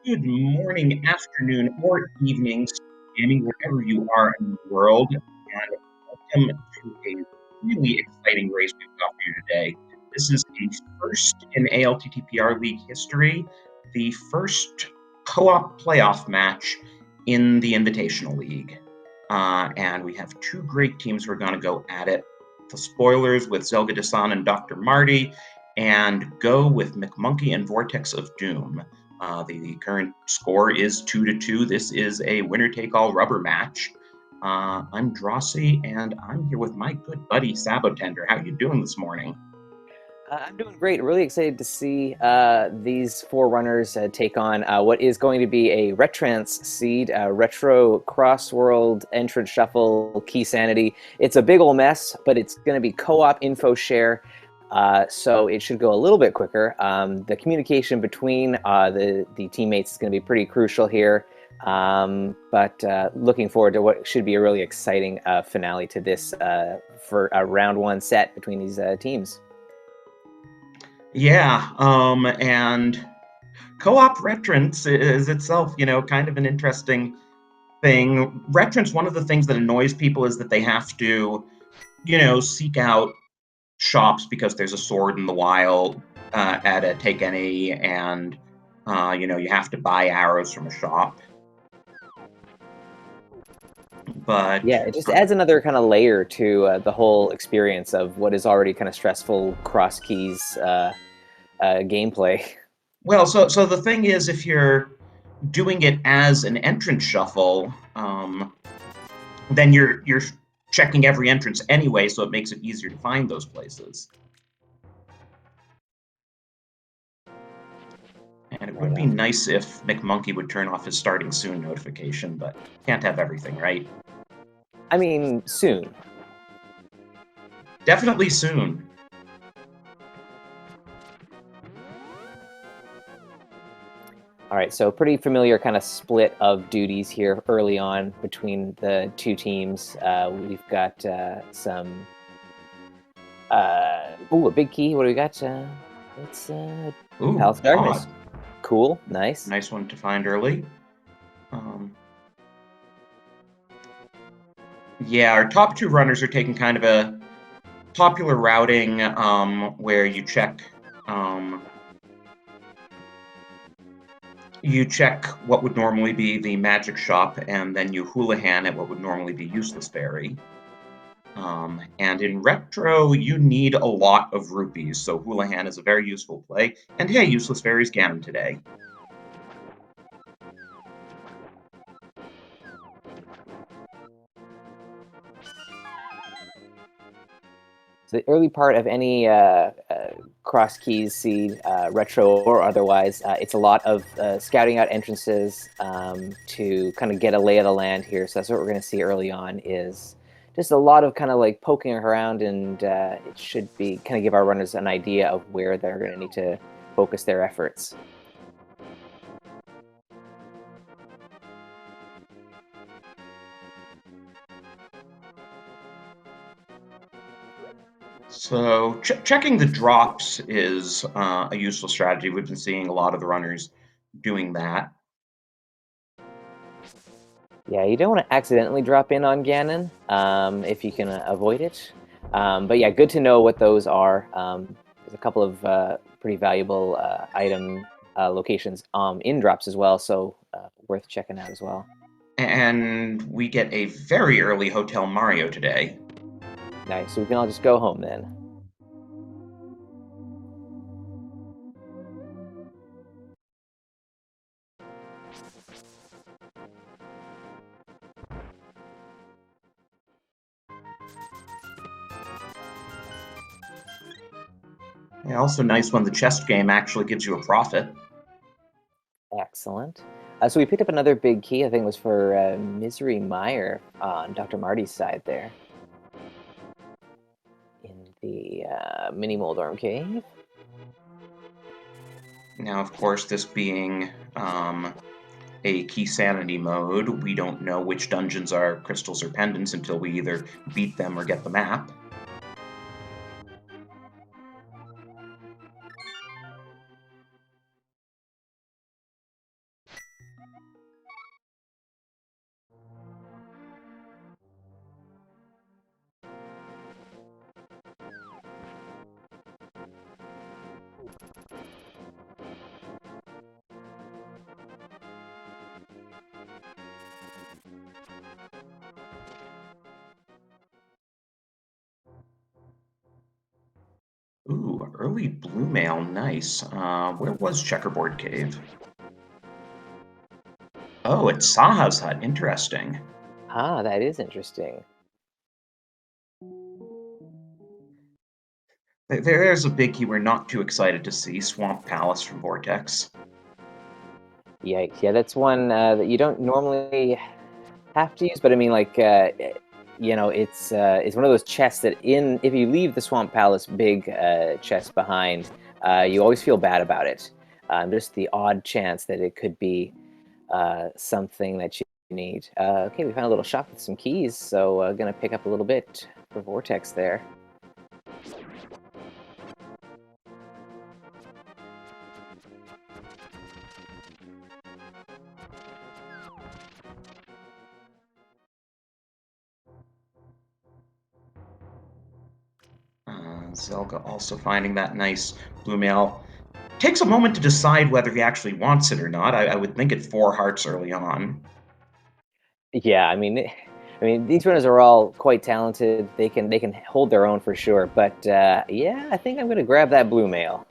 Good morning, afternoon, or evening, gaming wherever you are in the world, and welcome to a really exciting race we've got for you today. This is a first in ALTTPR League history, the first co-op playoff match in the Invitational League. And we have two great teams who are going to go at it. The spoilers with Zelga Desan and Dr. Marty, and Go with McMonkey and Vortex of Doom. The current score is 2-2. This is a winner-take-all rubber match. I'm Drossi, and I'm here with my good buddy Sabotender. How you doing this morning? I'm doing great. Really excited to see these four runners take on what is going to be a Retrance seed, retro cross-world entrance shuffle key sanity. It's a big old mess, but it's going to be co-op info share. So it should go a little bit quicker. The communication between the teammates is going to be pretty crucial here. But looking forward to what should be a really exciting finale to this for a round one set between these teams. Yeah, and co-op Retrance is itself, kind of an interesting thing. Retrance, one of the things that annoys people is that they have to, seek out shops because there's a sword in the wild at a take any, and you have to buy arrows from a shop. But Yeah, it just adds another kind of layer to the whole experience of what is already kind of stressful cross keys gameplay. well, so the thing is, if you're doing it as an entrance shuffle, then you're checking every entrance anyway, so it makes it easier to find those places. And it would be nice if McMonkey would turn off his starting soon notification, but can't have everything, right? I mean, soon. Definitely soon. All right, so pretty familiar kind of split of duties here early on between the two teams. We've got some. A big key. What do we got? It's Ooh, Palace of Darkness. odd. Cool, nice. Nice one to find early. Um, yeah, our top two runners are taking kind of a popular routing where um, you check what would normally be the magic shop, and then you hoolihan at what would normally be useless fairy. And in retro, you need a lot of rupees, so hoolihan is a very useful play. And hey, useless fairy's Ganon today. The early part of any cross keys seed, retro or otherwise, it's a lot of scouting out entrances to kind of get a lay of the land here. So that's what we're going to see early on is just a lot of kind of like poking around, and it should be kind of give our runners an idea of where they're going to need to focus their efforts. So checking the drops is a useful strategy. We've been seeing a lot of the runners doing that. Yeah, you don't want to accidentally drop in on Ganon if you can avoid it. But yeah, good to know what those are. There's a couple of pretty valuable item locations in drops as well, so worth checking out as well. And we get a very early Hotel Mario today. Nice, so we can all just go home then. Yeah, also nice when the chest game actually gives you a profit. Excellent. So we picked up another big key. I think it was for Misery Meyer on Dr. Marty's side there. In the mini Moldorm cave. Now, of course, this being a key sanity mode, we don't know which dungeons are crystals or pendants until we either beat them or get the map. Ooh, early blue mail, nice. Where was Checkerboard Cave? Oh, it's Saha's hut, interesting. Ah, that is interesting. There's a big key we're not too excited to see, Swamp Palace from Vortex. Yikes! Yeah, that's one that you don't normally have to use, but I mean, like, it's one of those chests that if you leave the Swamp Palace big chest behind, you always feel bad about it. Just the odd chance that it could be something that you need. Okay, we found a little shop with some keys, so gonna pick up a little bit for Vortex there. Zelga also finding that nice blue mail. Takes a moment to decide whether he actually wants it or not. I would think it 4 hearts early on. Yeah, I mean, these runners are all quite talented. They can hold their own for sure. But yeah, I think I'm gonna grab that blue mail.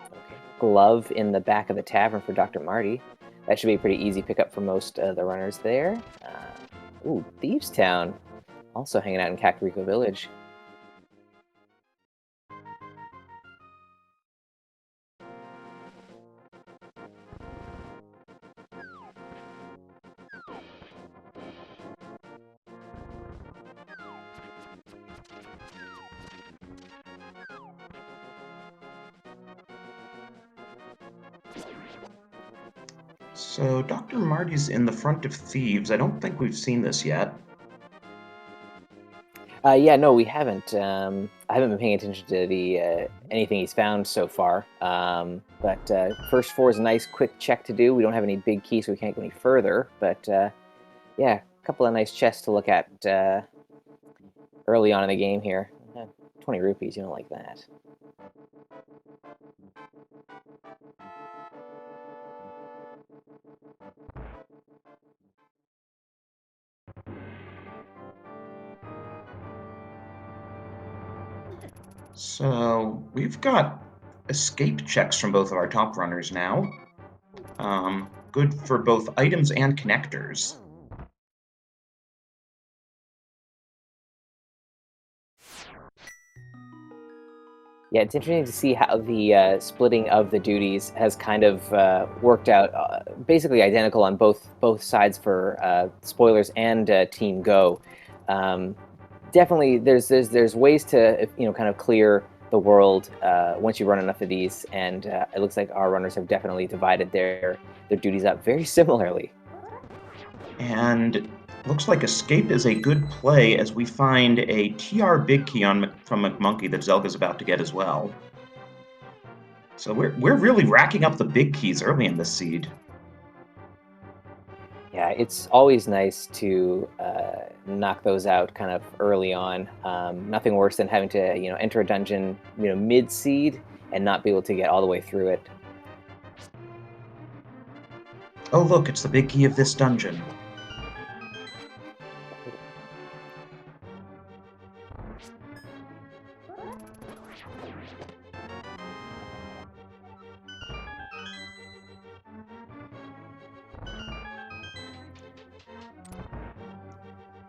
Okay. Glove in the back of the tavern for Dr. Marty. That should be a pretty easy pickup for most of the runners there. Ooh, Thieves Town, also hanging out in Kakariko Village. So Dr. Marty's in the front of Thieves. I don't think we've seen this yet. Yeah, no, we haven't. I haven't been paying attention to the anything he's found so far. But first four is a nice quick check to do. We don't have any big keys, so we can't go any further. But yeah, a couple of nice chests to look at early on in the game here. 20 rupees, you don't like that. So we've got escape checks from both of our top runners now. Good for both items and connectors. Yeah, it's interesting to see how the splitting of the duties has kind of worked out, basically identical on both sides for spoilers and Team Go. Um, Definitely, there's ways to kind of clear the world once you run enough of these, and it looks like our runners have definitely divided their duties up very similarly. And looks like escape is a good play as we find a TR big key from McMonkey that Zelga's about to get as well. So we're really racking up the big keys early in this seed. Yeah, it's always nice to knock those out kind of early on. Nothing worse than having to enter a dungeon mid seed and not be able to get all the way through it. Oh look, it's the big key of this dungeon.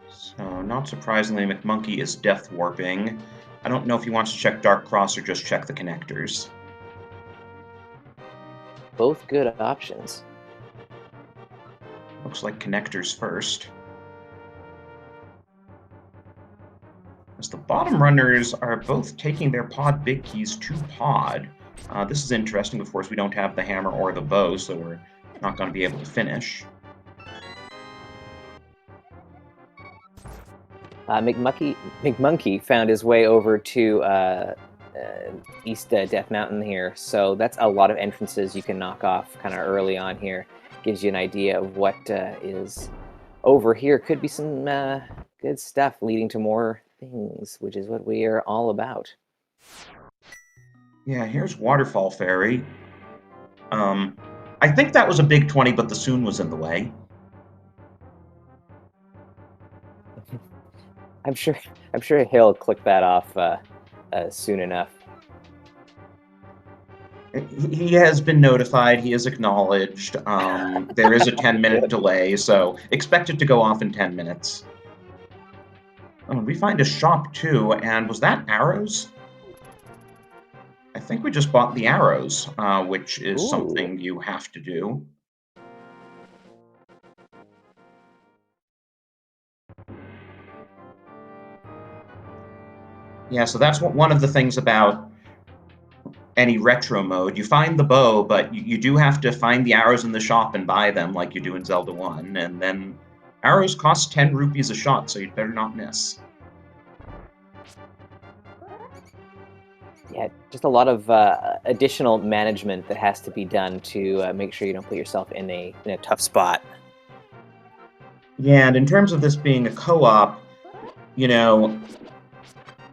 So not surprisingly, McMonkey is death warping. I don't know if he wants to check Dark Cross or just check the connectors. Both good options. Looks like connectors first. As the bottom runners are both taking their pod big keys to pod. This is interesting. Of course, we don't have the hammer or the bow, so we're not going to be able to finish. McMonkey found his way over to East Death Mountain here. So that's a lot of entrances you can knock off kind of early on here. Gives you an idea of what is over here. Could be some good stuff leading to more things, which is what we are all about. Yeah, here's Waterfall Ferry. I think that was a big 20, but the soon was in the way. I'm sure he'll click that off soon enough. He has been notified. He is acknowledged. There is a 10-minute delay, so expect it to go off in 10 minutes. Oh, we find a shop too, and was that arrows? I think we just bought the arrows, which is Ooh. something you have to do. Yeah, so that's one of the things about any retro mode. You find the bow, but you do have to find the arrows in the shop and buy them like you do in Zelda 1, and then arrows cost 10 rupees a shot, so you'd better not miss. Yeah, just a lot of additional management that has to be done to make sure you don't put yourself in a tough spot. Yeah, and in terms of this being a co-op, you know,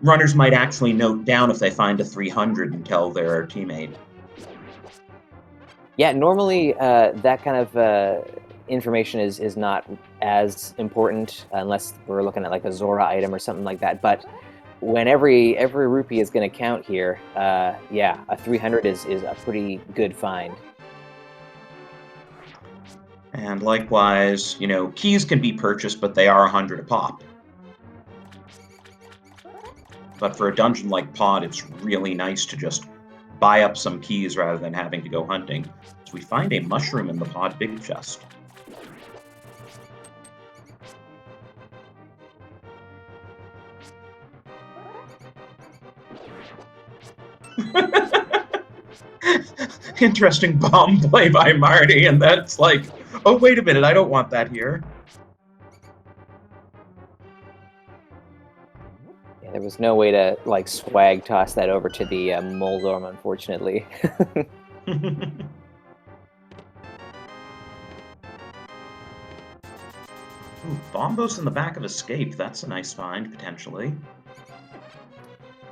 runners might actually note down if they find a 300 and tell their teammate. Yeah, normally that kind of information is not as important unless we're looking at like a Zora item or something like that. But when every rupee is going to count here, yeah, a 300 is a pretty good find. And likewise, keys can be purchased, but they are 100 a pop. But for a dungeon like Pod, it's really nice to just buy up some keys rather than having to go hunting. So we find a mushroom in the Pod big chest. Interesting bomb play by Marty, and that's like, oh, wait a minute, I don't want that here. Yeah, there was no way to like swag toss that over to the Moldorm, unfortunately. Ooh, Bombos in the back of Escape. That's a nice find, potentially.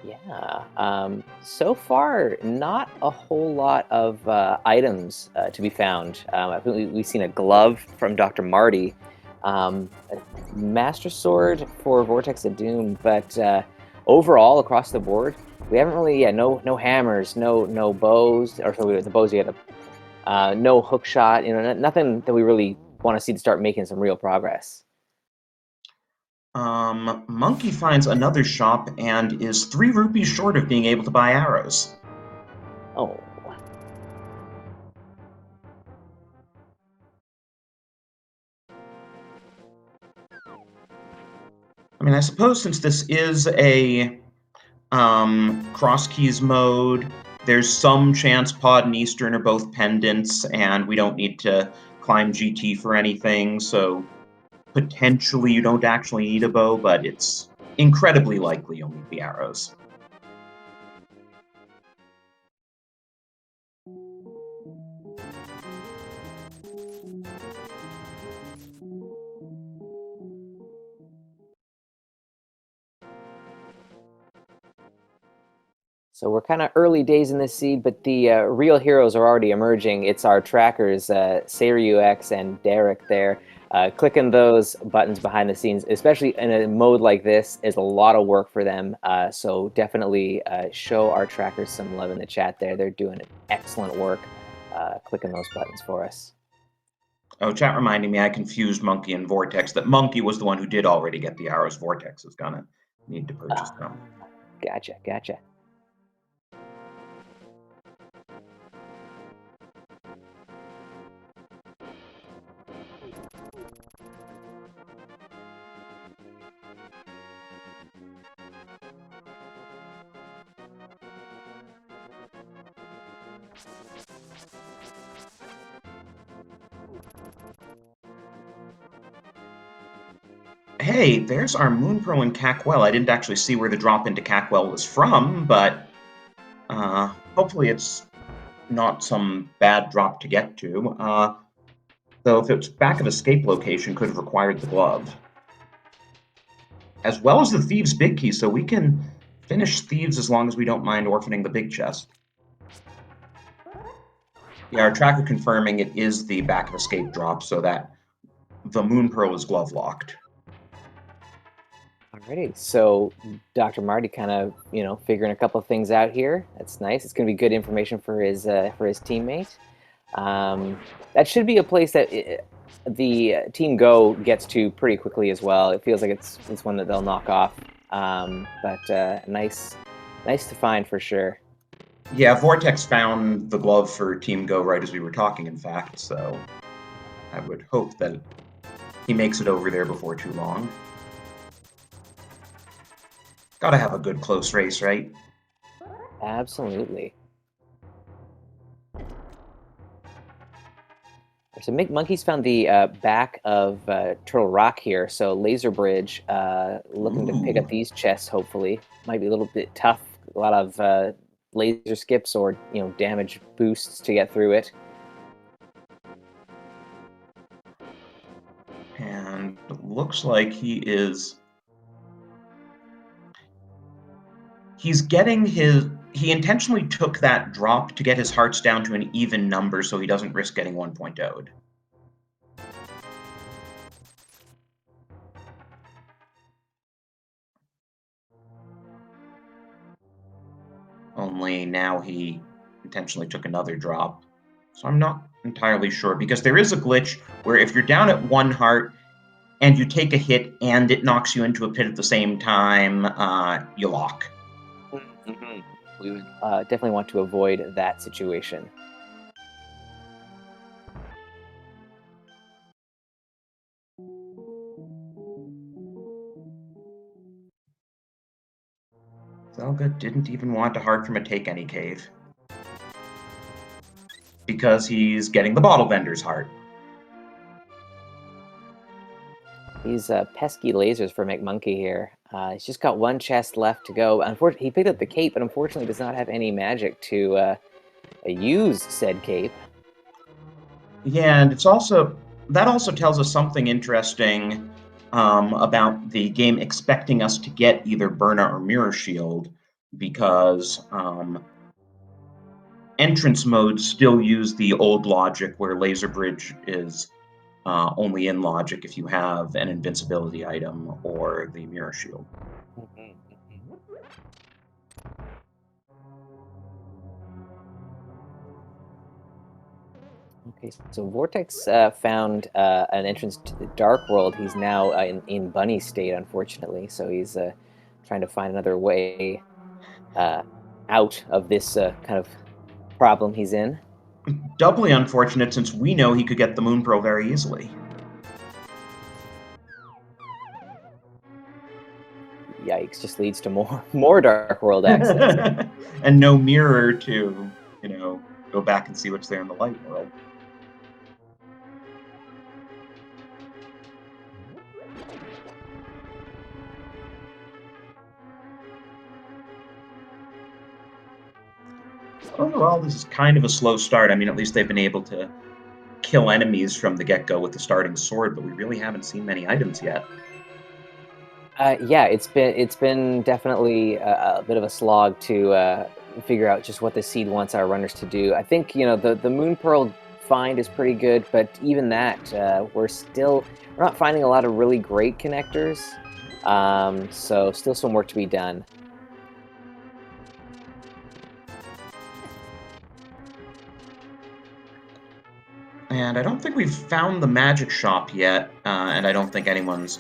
Yeah. So far, not a whole lot of items to be found. I think we've seen a glove from Dr. Marty, a Master Sword for Vortex of Doom, but overall, across the board, we haven't really, no hammers, no bows, or sorry, the bows you had, no hook shot, nothing that we really want to see to start making some real progress. Monkey finds another shop and is 3 rupees short of being able to buy arrows. Oh. I mean, I suppose since this is a cross keys mode, there's some chance Pod and Eastern are both pendants, and we don't need to climb GT for anything, so potentially you don't actually need a bow, but it's incredibly likely you'll need the arrows. So we're kind of early days in this seed, but the real heroes are already emerging. It's our trackers, SaryUX and Derek there. Clicking those buttons behind the scenes, especially in a mode like this, is a lot of work for them. So definitely show our trackers some love in the chat there. They're doing excellent work clicking those buttons for us. Oh, chat reminding me I confused Monkey and Vortex, that Monkey was the one who did already get the arrows. Vortex is gonna need to purchase them. Gotcha. Hey, there's our Moonpearl in Cackwell. I didn't actually see where the drop into Cackwell was from, but Hopefully it's not some bad drop to get to. Though if it's back of escape location, could have required the glove. As well as the Thieves' Big Key, so we can finish Thieves as long as we don't mind orphaning the big chest. Yeah, our tracker confirming it is the back of escape drop, so that the Moon Pearl is glove locked. Alrighty, so Dr. Marty kind of, figuring a couple of things out here. That's nice. It's going to be good information for his teammate. That should be a place that the Team Go gets to pretty quickly as well. It feels like it's one that they'll knock off, but nice to find for sure. Yeah, Vortex found the glove for Team Go right as we were talking, in fact, so I would hope that he makes it over there before too long. Gotta have a good close race, right? Absolutely. So Monkey's found the back of Turtle Rock here, so Laser Bridge looking to pick up these chests, hopefully. Might be a little bit tough, a lot of laser skips or damage boosts to get through it. And it looks like he's getting he intentionally took that drop to get his hearts down to an even number so he doesn't risk getting 1.0'd. Only now he intentionally took another drop. So I'm not entirely sure, because there is a glitch where if you're down at 1 heart and you take a hit and it knocks you into a pit at the same time, you lock. Mm-hmm. We would definitely want to avoid that situation. Zelda didn't even want a heart from a Take Any cave, because he's getting the Bottle Vendor's heart. These pesky lasers for McMonkey here. He's just got 1 chest left to go. Unfortunately, he picked up the cape, but unfortunately does not have any magic to use said cape. Yeah, and that also tells us something interesting about the game expecting us to get either Burna or Mirror Shield, because entrance modes still use the old logic where Laser Bridge is only in logic if you have an invincibility item or the Mirror Shield. Okay, so Vortex found an entrance to the Dark World. He's now in bunny state, unfortunately, so he's trying to find another way out of this kind of problem he's in. Doubly unfortunate, since we know he could get the Moon Pearl very easily. Yikes, just leads to more Dark World access. And no mirror to, go back and see what's there in the light world. Overall, this is kind of a slow start. I mean, at least they've been able to kill enemies from the get-go with the starting sword, but we really haven't seen many items yet. Yeah, it's been definitely a bit of a slog to figure out just what the seed wants our runners to do. I think the Moon Pearl find is pretty good, but even that we're not finding a lot of really great connectors. So still some work to be done. And I don't think we've found the magic shop yet, and I don't think anyone's,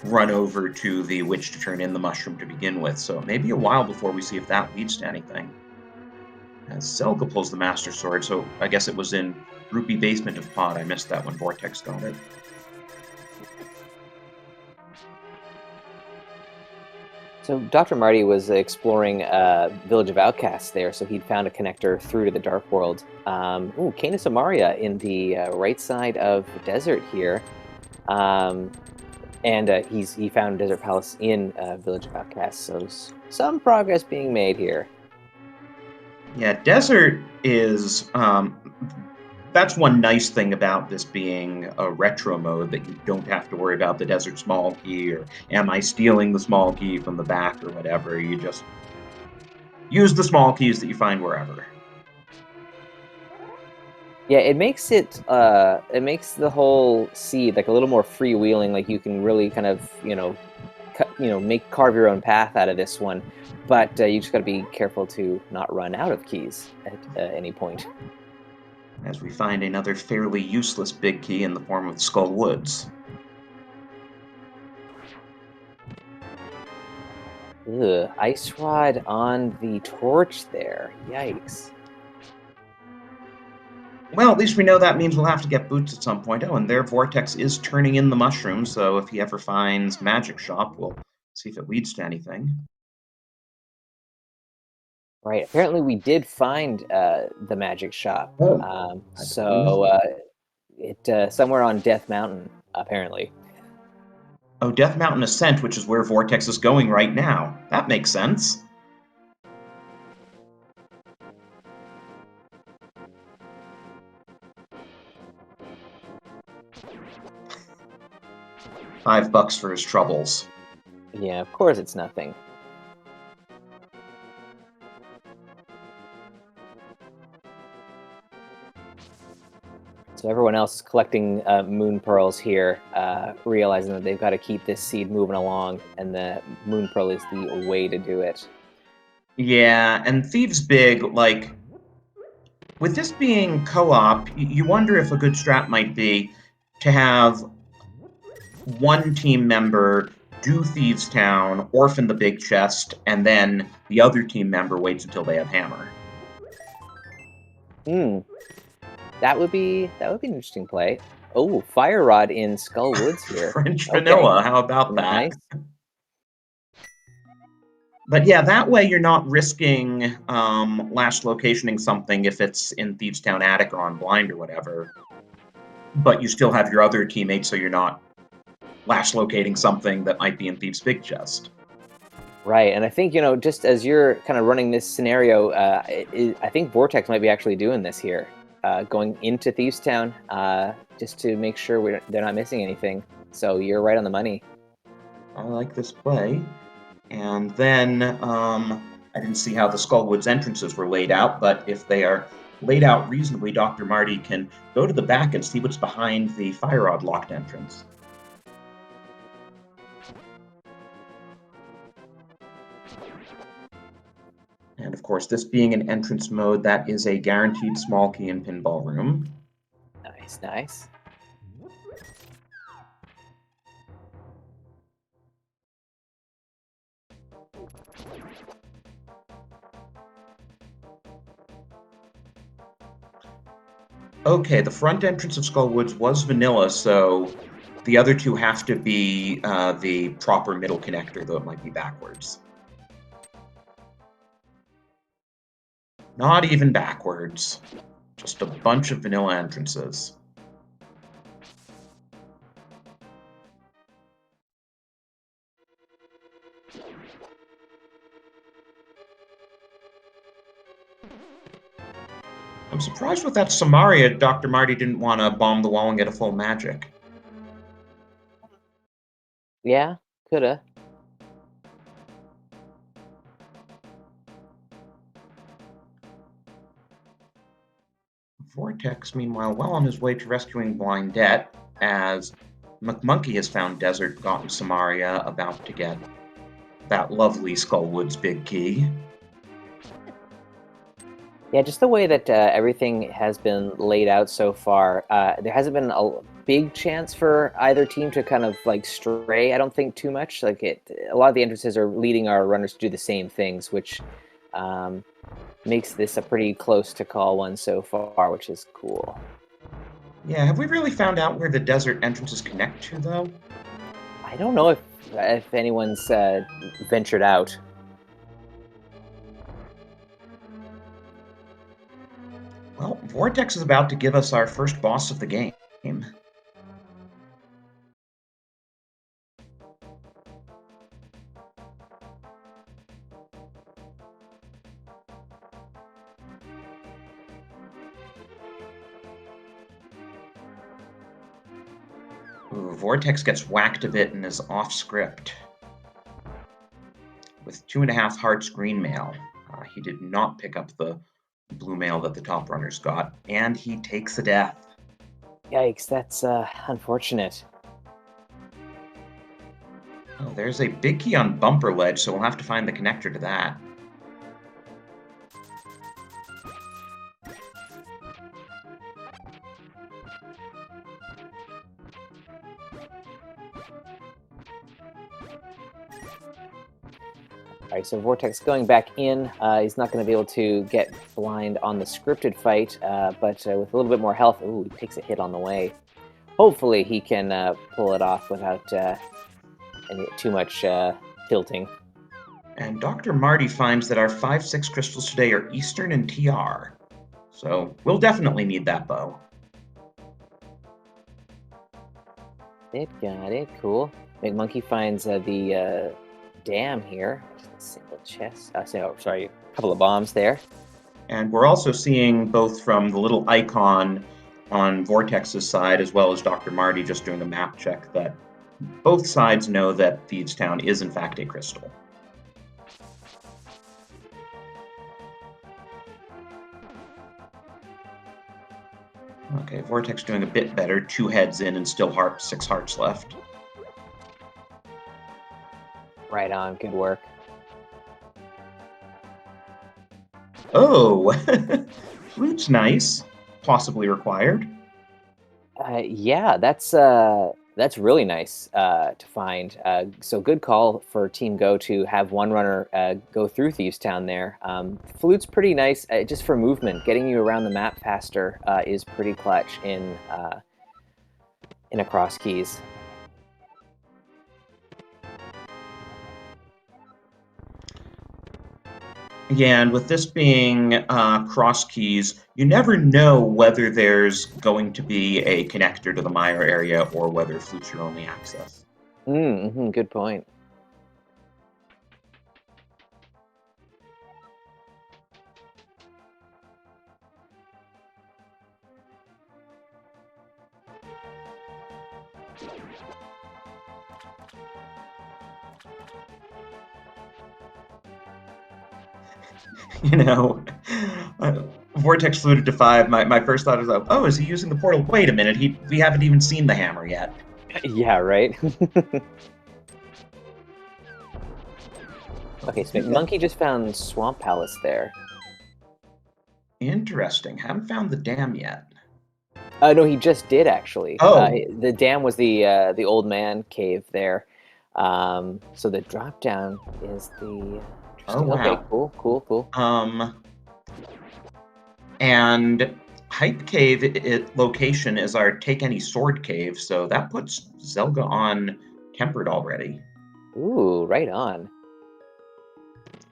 run over to the witch to turn in the mushroom to begin with, so it may be a while before we see if that leads to anything. As Selga pulls the Master Sword, so I guess it was in Rupee Basement of Pod. I missed that when Vortex got it. So Dr. Marty was exploring Village of Outcasts there, so he'd found a connector through to the Dark World. Canis Amaria in the right side of the desert here. And he found Desert Palace in Village of Outcasts, so some progress being made here. Yeah, desert is that's one nice thing about this being a retro mode, that you don't have to worry about the desert small key or am I stealing the small key from the back or whatever. You just use the small keys that you find wherever. Yeah, it makes the whole seed like a little more freewheeling. Like you can really kind of carve your own path out of this one, but you just got to be careful to not run out of keys at any point. As we find another fairly useless big key in the form of Skull Woods. Ugh, ice rod on the torch there. Yikes. Well, at least we know that means we'll have to get boots at some point. Oh, and their vortex is turning in the mushrooms, so if he ever finds Magic Shop, we'll see if it leads to anything. Right. Apparently, we did find the magic shop. Oh, I believe. So it somewhere on Death Mountain, apparently. Oh, Death Mountain Ascent, which is where Vortex is going right now. That makes sense. $5 for his troubles. Yeah, of course it's nothing. So everyone else is collecting moon pearls here, realizing that they've got to keep this seed moving along, and the moon pearl is the way to do it. Yeah, and Thieves Big, like, with this being co-op, you wonder if a good strat might be to have one team member do Thieves Town, orphan the big chest, and then the other team member waits until they have hammer. Hmm, that would be an interesting play. Oh, fire rod in Skull Woods here. French Okay, vanilla, how about that? nice. But yeah, that way you're not risking last locationing something if it's in Thieves Town Attic or on blind or whatever. But you still have your other teammates, so you're not last locating something that might be in Thieves Big Chest. Right, and I think just as you're kind of running this scenario, I think Vortex might be actually doing this here, going into Thieves Town, just to make sure they're not missing anything. So you're right on the money. I like this play. And then I didn't see how the Skullwoods entrances were laid out, but if they are laid out reasonably, Dr. Marty can go to the back and see what's behind the fire rod locked entrance. And of course, this being an entrance mode, that is a guaranteed small key in Pinball Room. Nice, nice. Okay, the front entrance of Skullwoods was vanilla, so the other two have to be the proper middle connector, though it might be backwards. Not even backwards. Just a bunch of vanilla entrances. I'm surprised with that Samaria, Dr. Marty didn't want to bomb the wall and get a full magic. Yeah, coulda. Vortex, meanwhile, well on his way to rescuing Blind Det, as McMonkey has found Desert, gotten Samaria, about to get that lovely Skullwoods big key. Yeah, just the way that everything has been laid out so far, there hasn't been a big chance for either team to kind of like stray. I don't think too much. A lot of the entrances are leading our runners to do the same things, which um, makes this a pretty close to call one so far, which is cool. Yeah, have we really found out where the desert entrances connect to, though? I don't know if anyone's ventured out. Well, Vortex is about to give us our first boss of the game. Ooh, Vortex gets whacked a bit and is off script. With 2.5 hearts green mail. He did not pick up the blue mail that the top runners got, and he takes a death. Yikes, that's unfortunate. Oh, there's a big key on bumper ledge, so we'll have to find the connector to that. All right, so Vortex going back in. He's not going to be able to get blind on the scripted fight, but with a little bit more health, ooh, he takes a hit on the way. Hopefully he can pull it off without too much tilting. And Dr. Marty finds that our 5-6 crystals today are Eastern and TR. So we'll definitely need that bow. Got it, cool. McMonkey finds the dam here. Just a single chest. Sorry, a couple of bombs there. And we're also seeing both from the little icon on Vortex's side as well as Dr. Marty just doing a map check that both sides know that Thievestown is in fact a crystal. Okay, Vortex doing a bit better. 2 heads in and still 6 hearts left. Right on, good work. Oh, flute's nice. Possibly required. Yeah, that's really nice to find. So good call for Team Go to have one runner go through Thievestown there. Flute's pretty nice just for movement. Getting you around the map faster is pretty clutch in Across Keys. Yeah, and with this being cross keys, you never know whether there's going to be a connector to the Mire area or whether flute's your only access. Good point. You know, Vortex fluted to 5. My first thought is, oh, is he using the portal? Wait a minute, we haven't even seen the hammer yet. Yeah, right? Okay, so Monkey just found Swamp Palace there. Interesting. Haven't found the dam yet. No, he just did actually. Oh. The dam was the old man cave there. So the drop down is the. Oh, wow. Okay, cool. And Hype Cave location is our Take Any Sword Cave, so that puts Zelga on Tempered already. Ooh, right on.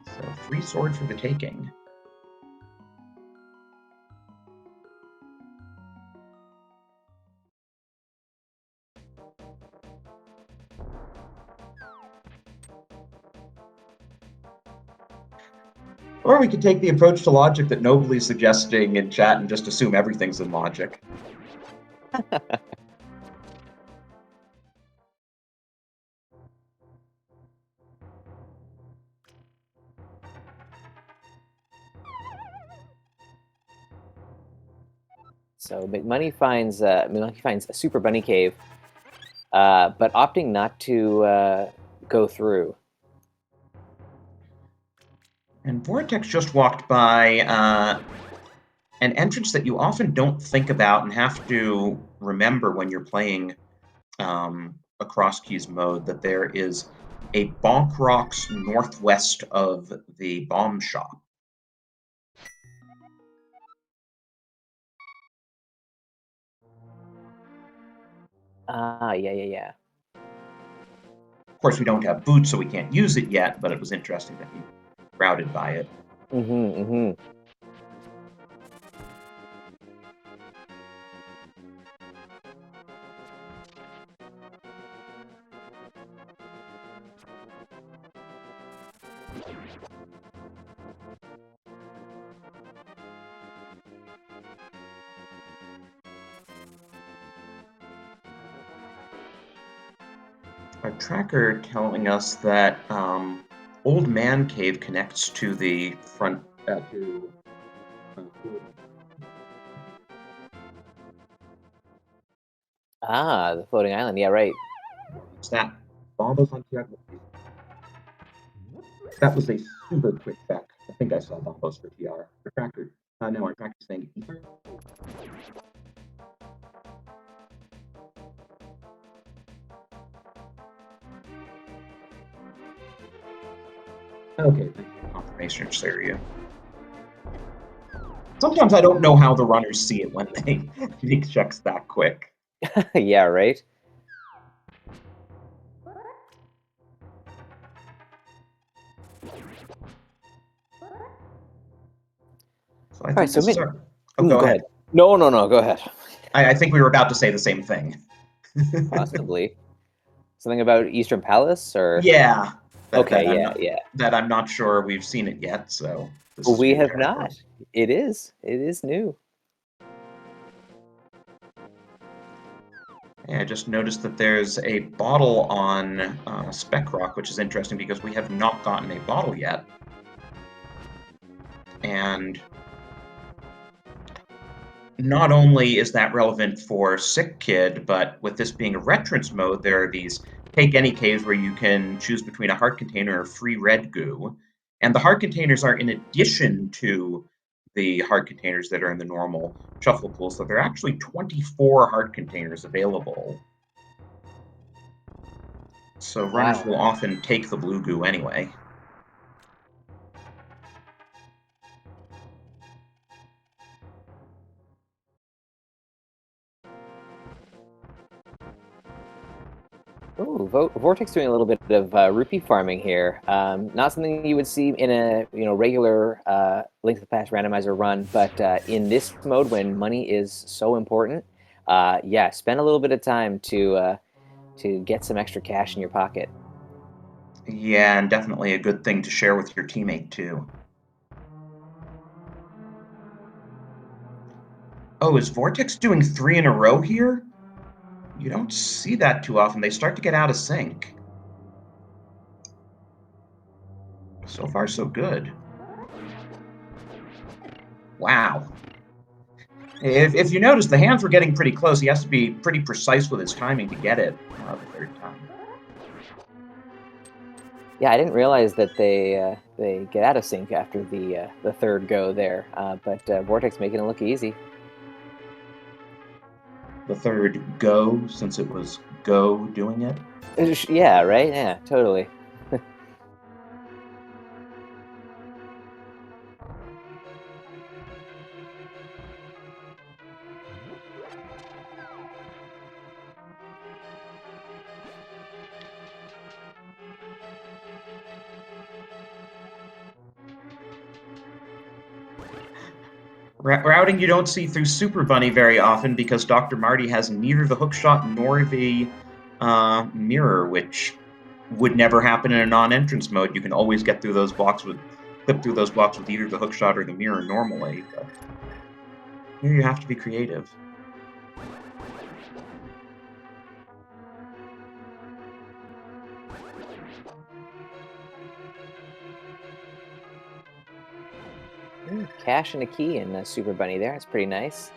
So free sword for the taking. Or we could take the approach to logic that Nobly's suggesting in chat and just assume everything's in logic. So McMonkey finds a Super Bunny Cave, but opting not to go through. And Vortex just walked by an entrance that you often don't think about and have to remember when you're playing Across Keys mode, that there is a Bonk Rocks northwest of the bomb shop. Yeah. Of course, we don't have boots, so we can't use it yet, but it was interesting that he routed by it. Mm-hmm. Our tracker telling us that Old Man Cave connects to the front to. The floating island. Yeah, right. Is that Bombos on TR? That was a super quick check. I think I saw Bombos for TR. For tracker. No, our tracker's saying ether. Okay, thank you for confirmation, Saria. Sometimes I don't know how the runners see it when they make checks that quick. Yeah, right. So I think So this is our. Oh, go go ahead. ahead. No, go ahead. I think we were about to say the same thing. Possibly. Something about Eastern Palace, or Yeah. okay, yeah. That I'm not sure we've seen it yet, so this is We new have territory. not. It is new. Yeah, I just noticed that there's a bottle on Spec Rock, which is interesting because we have not gotten a bottle yet. And not only is that relevant for Sick Kid, but with this being a retrance mode, there are these take any caves where you can choose between a heart container or free red goo. And the heart containers are in addition to the heart containers that are in the normal shuffle pool. So there are actually 24 heart containers available. So runners will often take the blue goo anyway. Ooh, Vortex doing a little bit of rupee farming here. Not something you would see in a regular Link to the Past randomizer run, but in this mode when money is so important, yeah, spend a little bit of time to get some extra cash in your pocket. Yeah, and definitely a good thing to share with your teammate too. Oh, is Vortex doing 3 in a row here? You don't see that too often. They start to get out of sync. So far, so good. Wow. If you notice, the hands were getting pretty close. He has to be pretty precise with his timing to get it the third time. Yeah, I didn't realize that they get out of sync after the third go there, but Vortex making it look easy. The third go, since it was go doing it. Yeah, right. Yeah, totally. Routing you don't see through Super Bunny very often because Dr. Marty has neither the hookshot nor the mirror, which would never happen in a non-entrance mode. You can always get through those blocks clip through those blocks with either the hookshot or the mirror normally, but here you have to be creative. Cash and a key in Super Bunny there. That's pretty nice.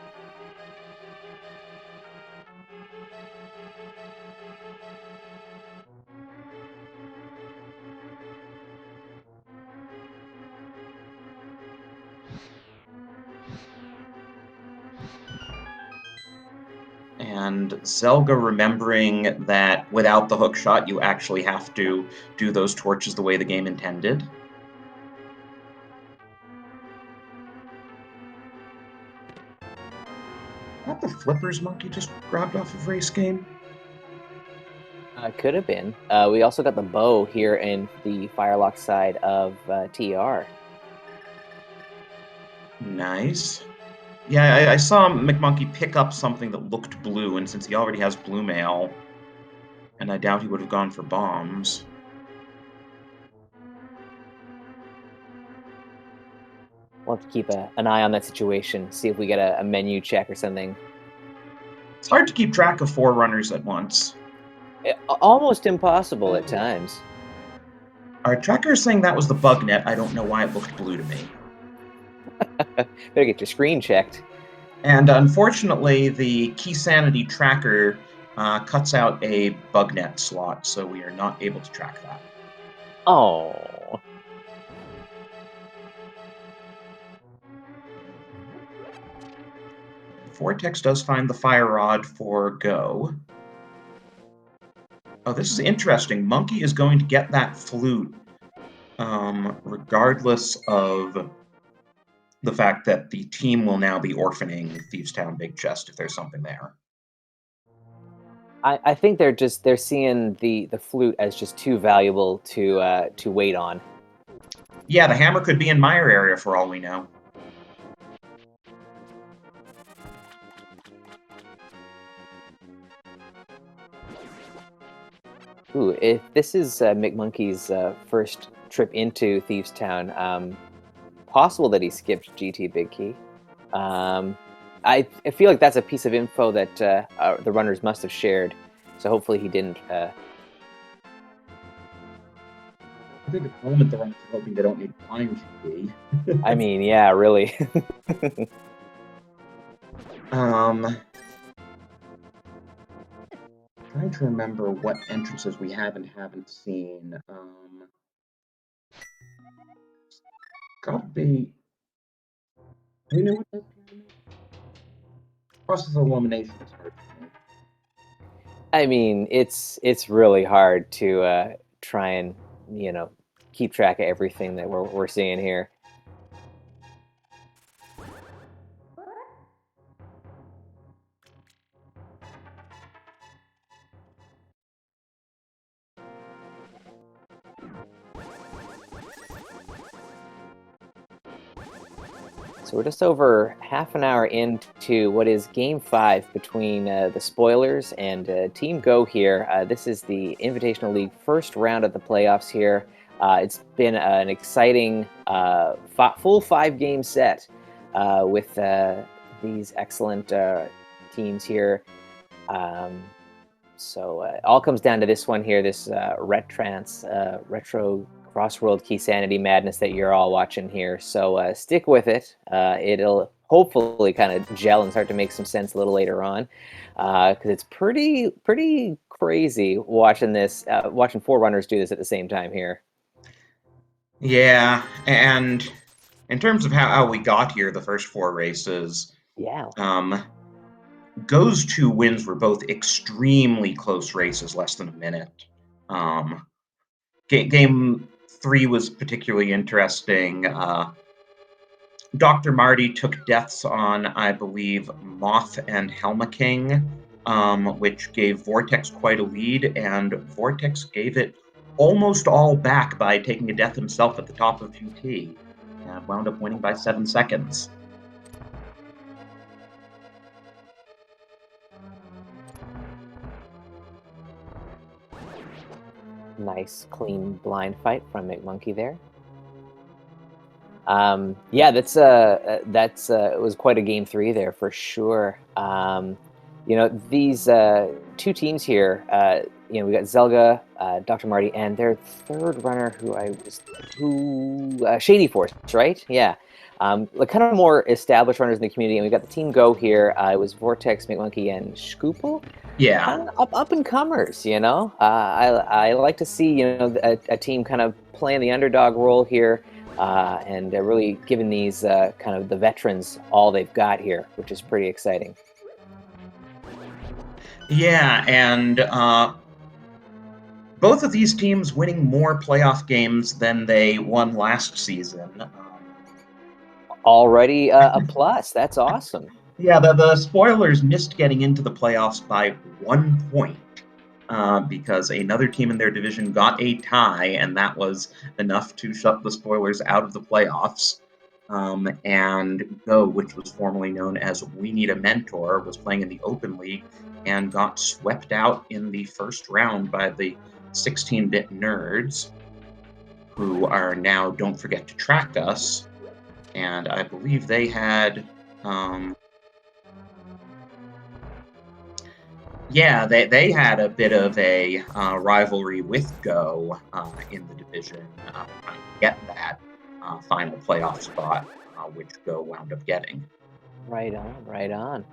And Zelga remembering that without the hookshot, you actually have to do those torches the way the game intended. Is that the flippers monkey just grabbed off of Race Game? Could have been. We also got the bow here in the Firelock side of TR. Nice. Yeah, I saw McMonkey pick up something that looked blue, and since he already has blue mail, and I doubt he would have gone for bombs. We'll have to keep an eye on that situation, see if we get a menu check or something. It's hard to keep track of 4 runners at once. Almost impossible at times. Our tracker is saying that was the bug net. I don't know why it looked blue to me. Better get your screen checked. And unfortunately, the key sanity tracker cuts out a bug net slot, so we are not able to track that. Oh. Vortex does find the fire rod for go. Oh, this is interesting. Monkey is going to get that flute, regardless of the fact that the team will now be orphaning Thieves Town Big Chest if there's something there. I think they're seeing the flute as just too valuable to wait on. Yeah, the hammer could be in Mire area for all we know. Ooh, if this is McMonkey's first trip into Thieves Town, possible that he skipped GT Big Key. I feel like that's a piece of info that the runners must have shared, so hopefully he didn't. I think at the moment the runners are hoping they don't need to climb GT. I mean, yeah, really. Trying to remember what entrances we have and haven't seen. Gotta be. Do you know what that pyramid? Process of elimination is hard for me. I mean, it's really hard to try and keep track of everything that we're seeing here. So we're just over half an hour into what is Game 5 between the Spoilers and Team Go here. This is the Invitational League first round of the playoffs here. It's been an exciting full 5-game set with these excellent teams here. So it all comes down to this one here, this retro crossworld key sanity madness that you're all watching here. So stick with it. It'll hopefully kind of gel and start to make some sense a little later on, because it's pretty crazy watching this, watching 4 runners do this at the same time here. Yeah, and in terms of how we got here, the first 4 races, Yeah. Go's 2 wins were both extremely close races, less than a minute. Game 3 was particularly interesting. Dr. Marty took deaths on, I believe, Moth and Helma King, which gave Vortex quite a lead, and Vortex gave it almost all back by taking a death himself at the top of GT, and wound up winning by 7 seconds. Nice, clean blind fight from McMonkey there. Yeah, that's it was quite a game 3 there for sure. These 2 teams here. We got Zelga, Dr. Marty, and their third runner, Shady Force, right? Yeah. Kind of more established runners in the community, and we got the Team Go here. It was Vortex, McMonkey, and Scoople. Yeah. Kind of up and comers, I like to see a team kind of playing the underdog role here, and really giving these kind of the veterans all they've got here, which is pretty exciting. Yeah, and both of these teams winning more playoff games than they won last season. Already a plus. That's awesome. Yeah, the Spoilers missed getting into the playoffs by 1 point, because another team in their division got a tie, and that was enough to shut the Spoilers out of the playoffs. And Go, which was formerly known as We Need a Mentor, was playing in the Open League and got swept out in the first round by the 16-bit nerds, who are now Don't Forget to Track Us. And I believe they had Yeah, they had a bit of a rivalry with Go in the division, trying to get that final playoff spot, which Go wound up getting. Right on, right on.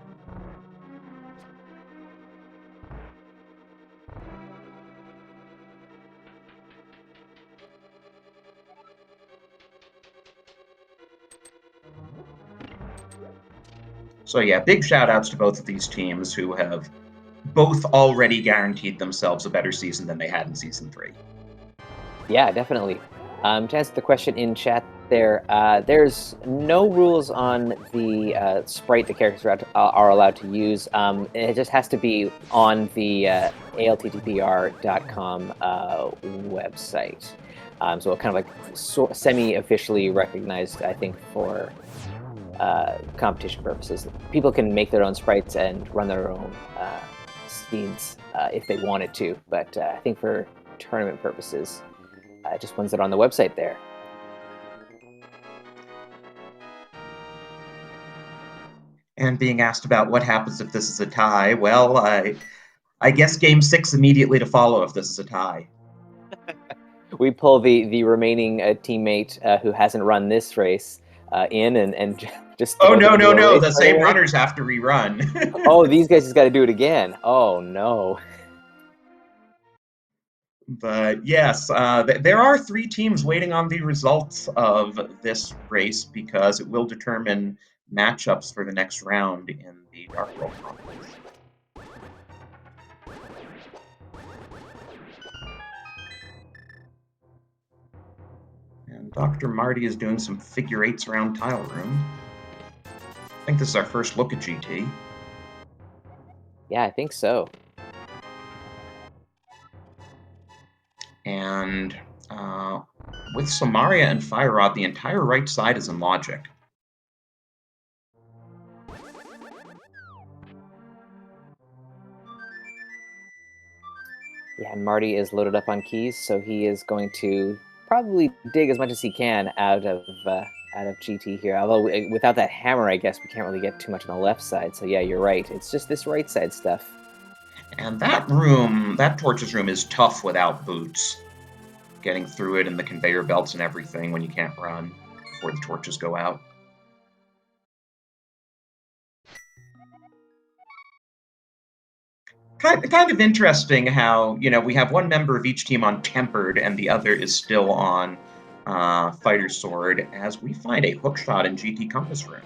So yeah, big shout outs to both of these teams who have both already guaranteed themselves a better season than they had in season 3. Yeah, definitely. To answer the question in chat there, there's no rules on the sprite the characters are allowed to use. It just has to be on the ALTTPR.com website. So kind of like semi-officially recognized, I think, for competition purposes. People can make their own sprites and run their own scenes if they wanted to, but I think for tournament purposes, just ones that are on the website there. And being asked about what happens if this is a tie, well, I guess game 6 immediately to follow if this is a tie. We pull the remaining teammate who hasn't run this race in and just Oh, throw them into a no, race the right same away. runners have to rerun. Oh, these guys just got to do it again. Oh no. But yes, there are 3 teams waiting on the results of this race because it will determine matchups for the next round in the Dark World Conference. And Dr. Marty is doing some figure eights around Tile Room. I think this is our first look at GT. Yeah, I think so. And with Samaria and Fire Rod, the entire right side is in logic. Yeah, and Marty is loaded up on keys, so he is going to probably dig as much as he can out of GT here. Although without that hammer, I guess we can't really get too much on the left side. So yeah, you're right. It's just this right side stuff. And that room, that Torches room, is tough without boots. Getting through it and the conveyor belts and everything when you can't run before the torches go out. Kind of interesting how, we have one member of each team on Tempered and the other is still on Fighter Sword, as we find a hookshot in GT Compass Room.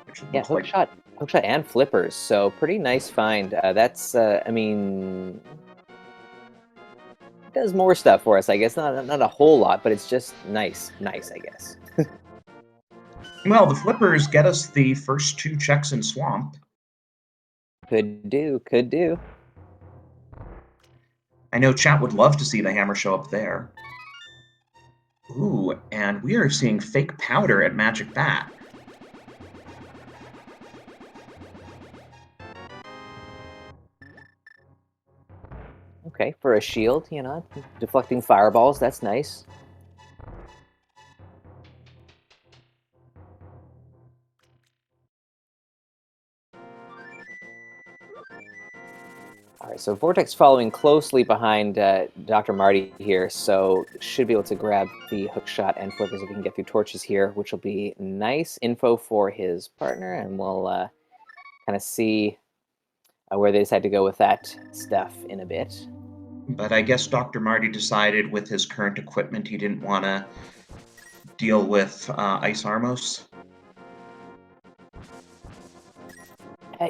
Which Yeah, hookshot and flippers. So pretty nice find. That's, I mean, it does more stuff for us, I guess. Not a whole lot, but it's just nice, I guess. Well, the flippers get us the first 2 checks in Swamp. Could do. I know chat would love to see the hammer show up there. Ooh, and we are seeing fake powder at Magic Bat. Okay, for a shield, deflecting fireballs, that's nice. All right, so Vortex following closely behind Dr. Marty here, so should be able to grab the hookshot and flippers if we can get through torches here, which will be nice info for his partner, and we'll kind of see where they decide to go with that stuff in a bit. But I guess Dr. Marty decided with his current equipment he didn't want to deal with Ice Armos.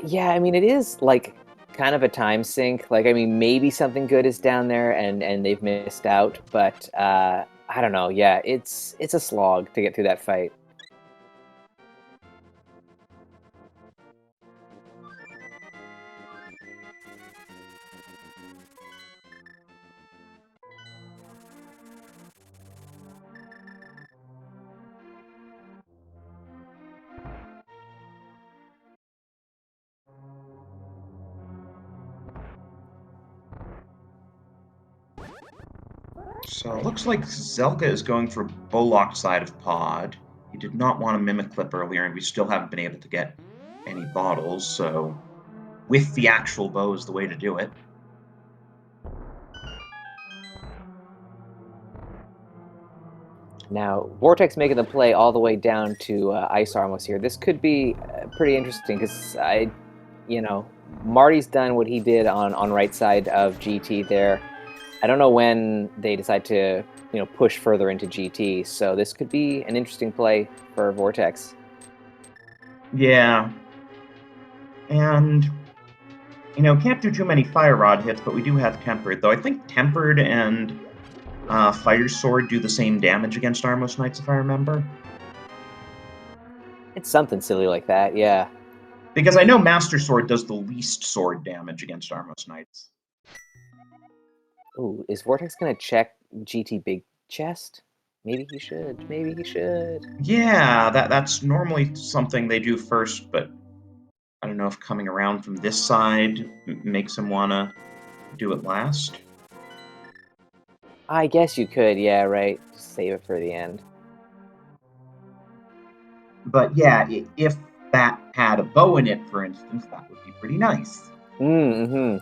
Yeah, I mean, it is like kind of a time sink. Like, I mean, maybe something good is down there and they've missed out, but I don't know. Yeah, it's a slog to get through that fight. So it looks like Zelga is going for Bollock side of pod. He did not want to Mimic Clip earlier, and we still haven't been able to get any bottles, so with the actual bow is the way to do it. Now, Vortex making the play all the way down to Ice Armos here. This could be pretty interesting because Marty's done what he did on right side of GT there. I don't know when they decide to, push further into GT. So this could be an interesting play for Vortex. Yeah. And, can't do too many Fire Rod hits, but we do have Tempered. Though I think Tempered and Fire Sword do the same damage against Armos Knights, if I remember. It's something silly like that, yeah. Because I know Master Sword does the least sword damage against Armos Knights. Ooh, is Vortex going to check GT Big Chest? Maybe he should. Maybe he should. Yeah, that's normally something they do first, but I don't know if coming around from this side makes him want to do it last. I guess you could, yeah, right. Save it for the end. But yeah, if that had a bow in it, for instance, that would be pretty nice. Mm-hmm.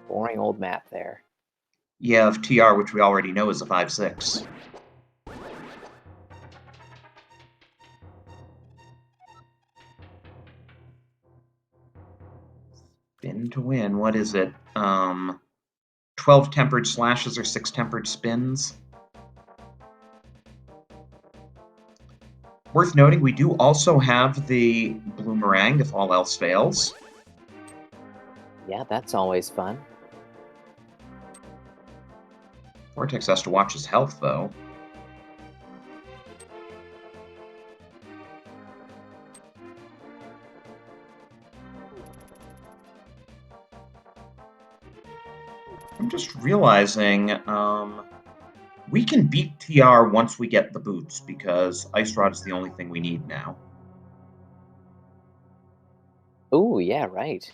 Boring old map there. You have TR, which we already know is a 5/6. Spin to win. What is it? 12 tempered slashes or 6 tempered spins. Worth noting, we do also have the Bloomerang if all else fails. Yeah, that's always fun. Vortex has to watch his health, though. I'm just realizing we can beat TR once we get the boots, because Ice Rod is the only thing we need now. Ooh, yeah, right.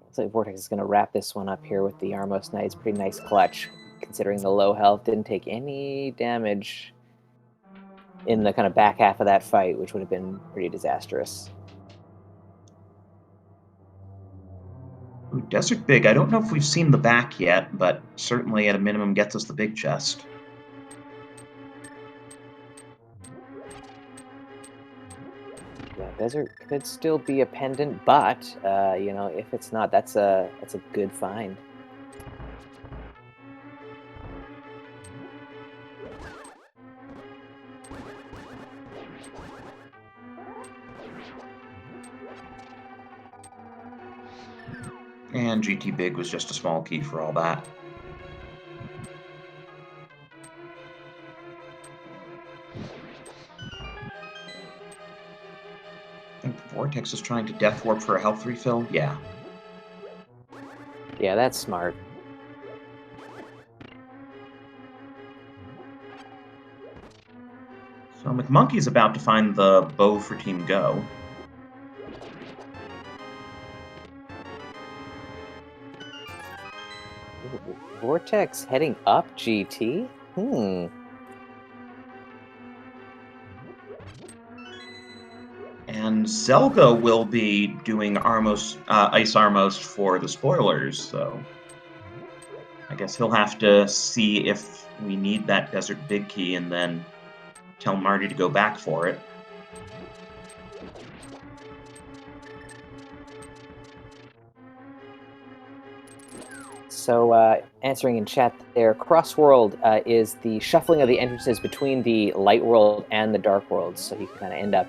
Looks like Vortex is going to wrap this one up here with the Armos Knights. Pretty nice clutch, considering the low health. Didn't take any damage in the kind of back half of that fight, which would have been pretty disastrous. Ooh, Desert Big, I don't know if we've seen the back yet, but certainly at a minimum gets us the big chest. Yeah, Desert could still be a pendant, but if it's not, that's a good find. And GT Big was just a small key for all that. I think Vortex is trying to Death Warp for a health refill? Yeah. Yeah, that's smart. So McMonkey's about to find the bow for Team Go. Ooh, Vortex heading up GT? And Zelga will be doing Ice Armos for the spoilers, so I guess he'll have to see if we need that Desert Big Key and then tell Marty to go back for it. So, answering in chat there, Crossworld is the shuffling of the entrances between the light world and the dark world. So you can kind of end up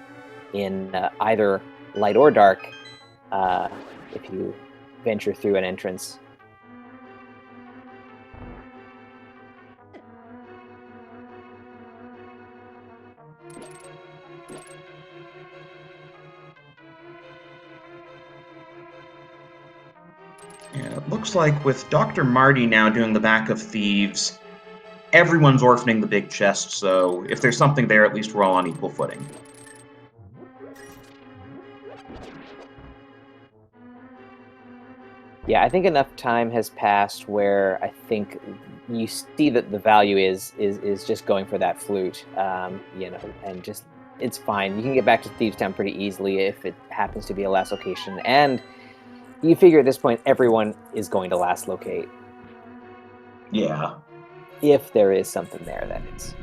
in either light or dark if you venture through an entrance. Yeah, it looks like with Dr. Marty now doing the back of Thieves, everyone's orphaning the big chest, so if there's something there, at least we're all on equal footing. Yeah, I think enough time has passed where I think you see that the value is just going for that flute, you know, and just it's fine. You can get back to Thieves Town pretty easily if it happens to be a last location, and you figure at this point everyone is going to last locate Yeah. if there is something there. That is.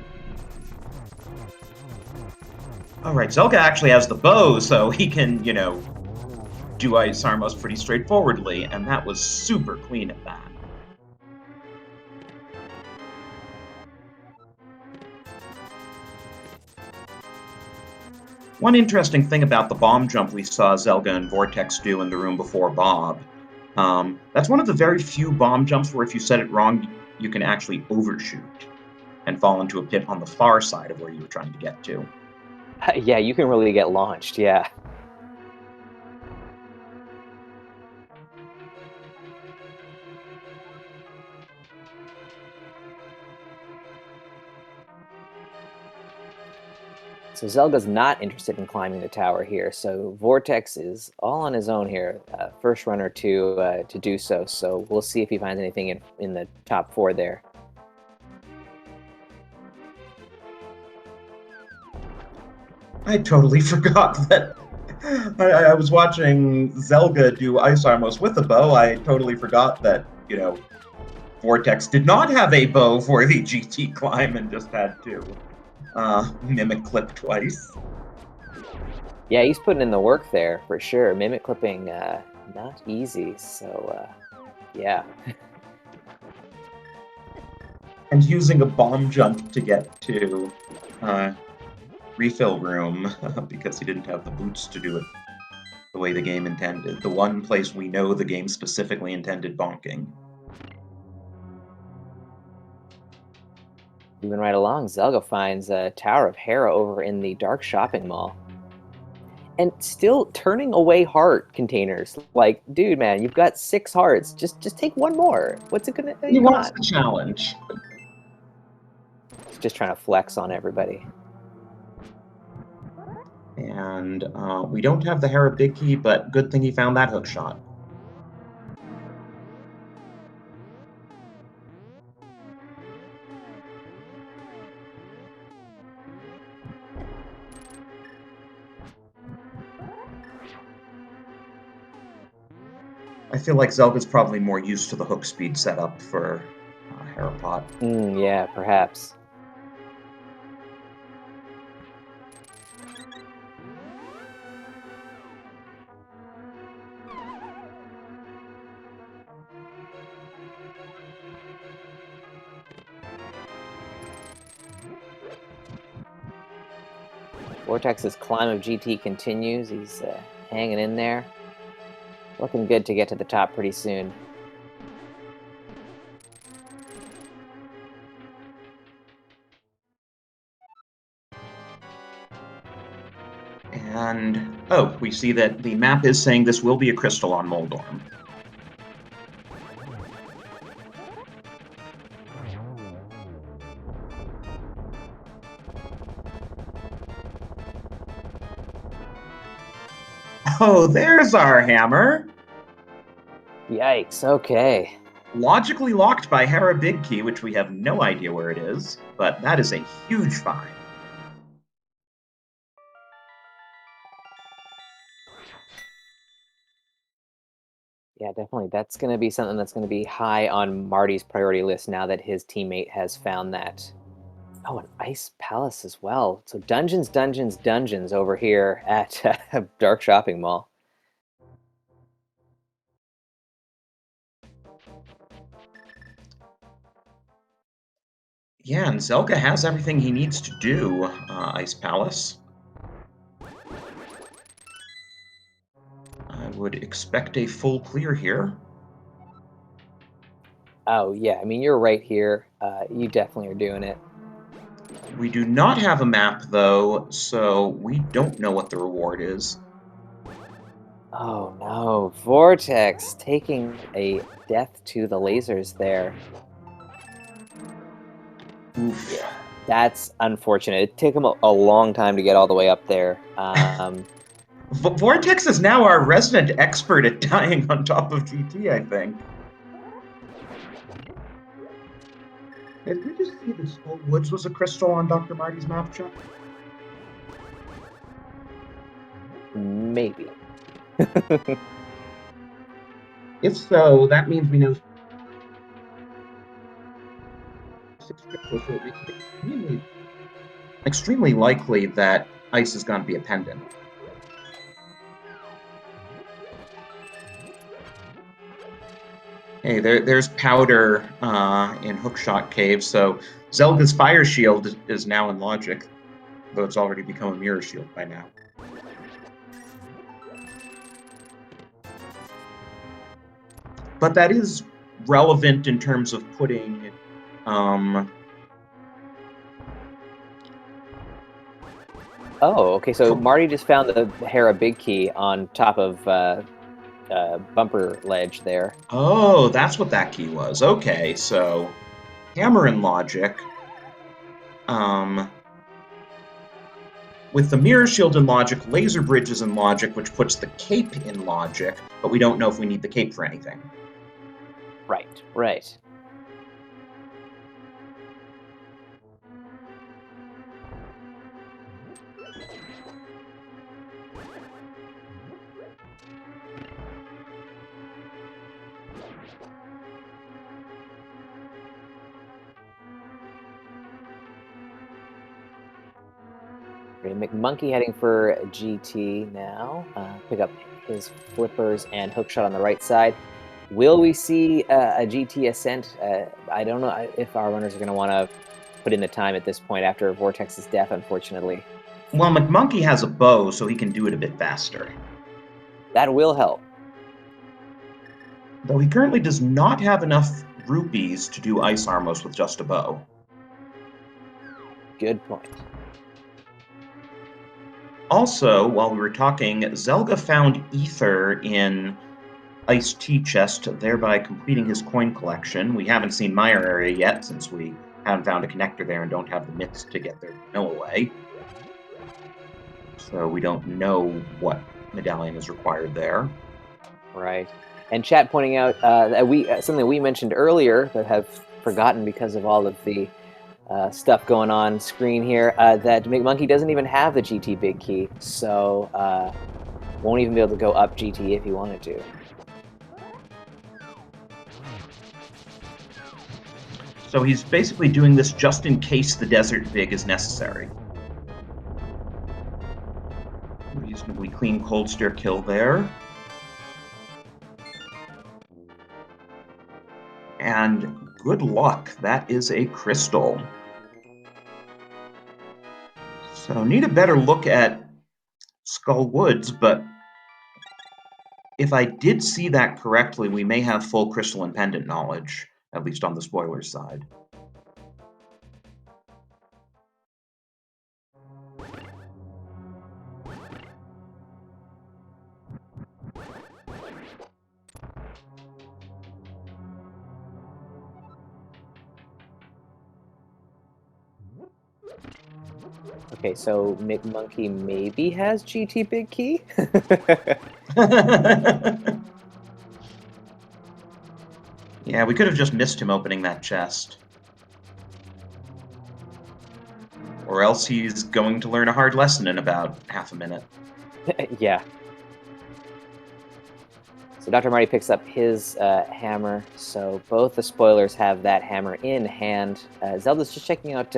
All right, Zelka actually has the bow, so he can, do Ice Armos pretty straightforwardly, and that was super clean at that. One interesting thing about the bomb jump we saw Zelga and Vortex do in the room before Bob, that's one of the very few bomb jumps where if you set it wrong, you can actually overshoot and fall into a pit on the far side of where you were trying to get to. Yeah, you can really get launched. Yeah. So Zelga's not interested in climbing the tower here, so Vortex is all on his own here, first runner to do so. So we'll see if he finds anything in the top 4 there. I totally forgot that. I was watching Zelga do Ice Armos with a bow. I totally forgot that, Vortex did not have a bow for the GT climb and just had to mimic clip twice. Yeah, he's putting in the work there for sure. Mimic clipping, not easy. So yeah. And using a bomb jump to get to refill room because he didn't have the boots to do it the way the game intended. The one place we know the game specifically intended bonking. Moving right along, Zelga finds a Tower of Hera over in the Dark Shopping Mall. And still turning away heart containers. Like, dude, man, you've got 6 hearts. Just take one more. What's it gonna? He Come wants on. the challenge. He's just trying to flex on everybody. And we don't have the Hera Big Key, but good thing he found that hook shot. I feel like Zelga's probably more used to the hook speed setup for Hera Pot. Yeah, perhaps. Vortex's climb of GT continues. He's hanging in there. Looking good to get to the top pretty soon. And, oh, we see that the map is saying this will be a crystal on Moldorm. Oh, there's our hammer! Yikes, okay. Logically locked by Hera Big Key, which we have no idea where it is, but that is a huge find. Yeah, definitely. That's going to be something that's going to be high on Marty's priority list now that his teammate has found that. Oh, an ice palace as well. So dungeons, dungeons, dungeons over here at Dark Shopping Mall. Yeah, and Zelga has everything he needs to do, Ice Palace. I would expect a full clear here. Oh, yeah. I mean, you're right here. You definitely are doing it. We do not have a map, though, so we don't know what the reward is. Oh, no. Vortex taking a death to the lasers there. Oof. Yeah, that's unfortunate. It took him a long time to get all the way up there. Vortex is now our resident expert at dying on top of GT, I think. Hey, did we just see the Skull Woods was a crystal on Dr. Marty's map, Chuck? Maybe. If so, that means we know 6 crystals, so it makes it extremely likely that ice is going to be a pendant. Hey, there's powder in Hookshot Cave, so Zelda's Fire Shield is now in logic, though it's already become a Mirror Shield by now. But that is relevant in terms of putting... Oh, okay, so Marty just found the Hera Big Key on top of bumper ledge there. Oh, that's what that key was. Okay, so hammer in logic. With the mirror shield in logic, laser bridge is in logic, which puts the cape in logic, but we don't know if we need the cape for anything. Right, right. McMonkey heading for GT now. Pick up his flippers and hookshot on the right side. Will we see a GT ascent? I don't know if our runners are going to want to put in the time at this point after Vortex's death, unfortunately. Well, McMonkey has a bow, so he can do it a bit faster. That will help. Though he currently does not have enough rupees to do Ice Armos with just a bow. Good point. Also, while we were talking, Zelda found Ether in Ice Tea Chest, thereby completing his coin collection. We haven't seen Mire area yet, since we haven't found a connector there and don't have the myths to get their mill away. So we don't know what medallion is required there. Right. And chat pointing out that something we mentioned earlier but have forgotten because of all of the stuff going on screen here, that McMonkey doesn't even have the GT Big Key, so won't even be able to go up GT if he wanted to. So he's basically doing this just in case the Desert Big is necessary. Reasonably clean cold steer kill there. And good luck, that is a crystal. So need a better look at Skull Woods, but if I did see that correctly, we may have full crystal and pendant knowledge, at least on the spoilers side. Okay, so McMonkey maybe has GT Big Key? Yeah, we could have just missed him opening that chest. Or else he's going to learn a hard lesson in about half a minute. Yeah. So Dr. Marty picks up his hammer, so both the spoilers have that hammer in hand. Zelda's just checking out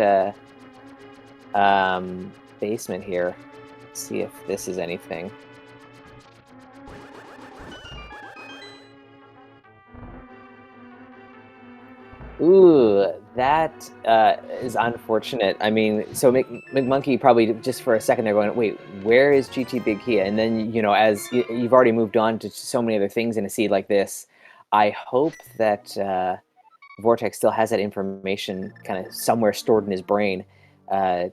basement here. See if this is anything. Ooh, that is unfortunate. I mean, so McMonkey probably just for a second they're going, wait, where is GT Big Key? And then, you know, as you've already moved on to so many other things in a seed like this, I hope that Vortex still has that information kind of somewhere stored in his brain. I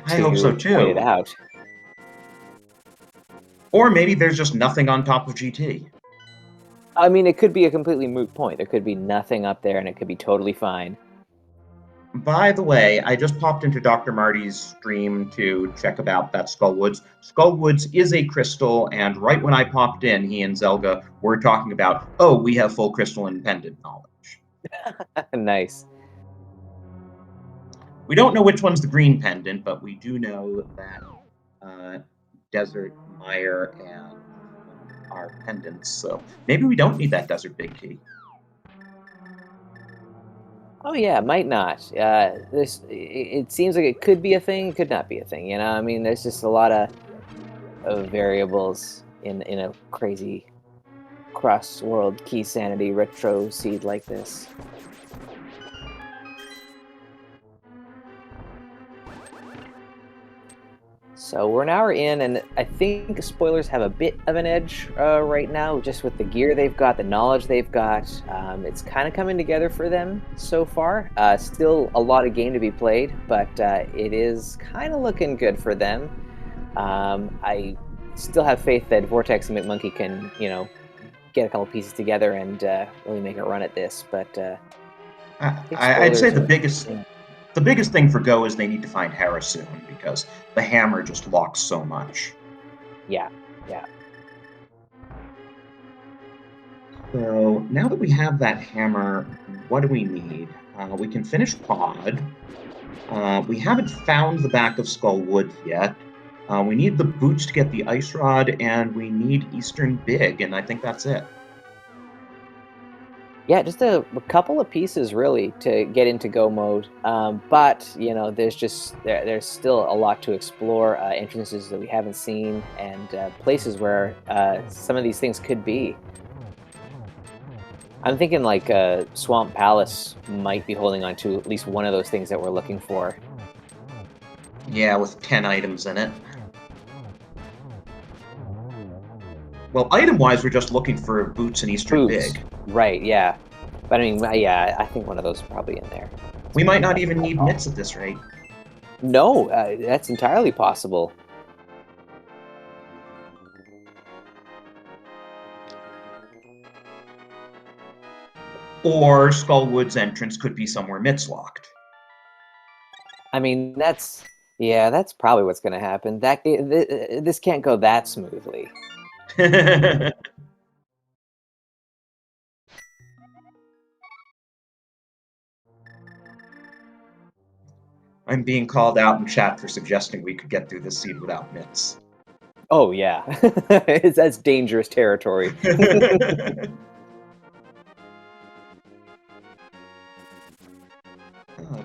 hope so too. Point it out. Or maybe there's just nothing on top of GT. I mean, it could be a completely moot point. There could be nothing up there, and it could be totally fine. By the way, I just popped into Dr. Marty's stream to check about that Skullwoods. Skullwoods is a crystal, and right when I popped in, he and Zelga were talking about, oh, we have full crystal and pendant knowledge. Nice. We don't know which one's the green pendant, but we do know that Desert, Mire, and are pendants. So maybe we don't need that Desert Big Key. Oh yeah, might not. It seems like it could be a thing, it could not be a thing. You know, I mean, there's just a lot of variables in a crazy cross-world key sanity retro seed like this. So we're an hour in, and I think spoilers have a bit of an edge right now, just with the gear they've got, the knowledge they've got. It's kind of coming together for them so far. Still a lot of game to be played, but it is kind of looking good for them. I still have faith that Vortex and McMonkey can, you know, get a couple pieces together and really make a run at this. But I'd say the biggest thing for Go is they need to find Hera soon, because the hammer just locks so much. Yeah, yeah. So now that we have that hammer, what do we need? We can finish Pod. We haven't found the back of Skullwood yet. We need the boots to get the ice rod, and we need Eastern Big, and I think that's it. Yeah, just a couple of pieces really to get into go mode, but you know, there's still a lot to explore. Entrances that we haven't seen, and places where some of these things could be. I'm thinking like Swamp Palace might be holding on to at least one of those things that we're looking for. Yeah, with 10 items in it. Well, item-wise, we're just looking for boots and Eastern Big. Right, yeah. But I mean, yeah, I think one of those is probably in there. We might not even need mitts at this rate. No, that's entirely possible. Or Skullwood's entrance could be somewhere mitts locked. I mean, that's probably what's going to happen. This can't go that smoothly. I'm being called out in chat for suggesting we could get through this seed without mitts. Oh yeah, that's dangerous territory.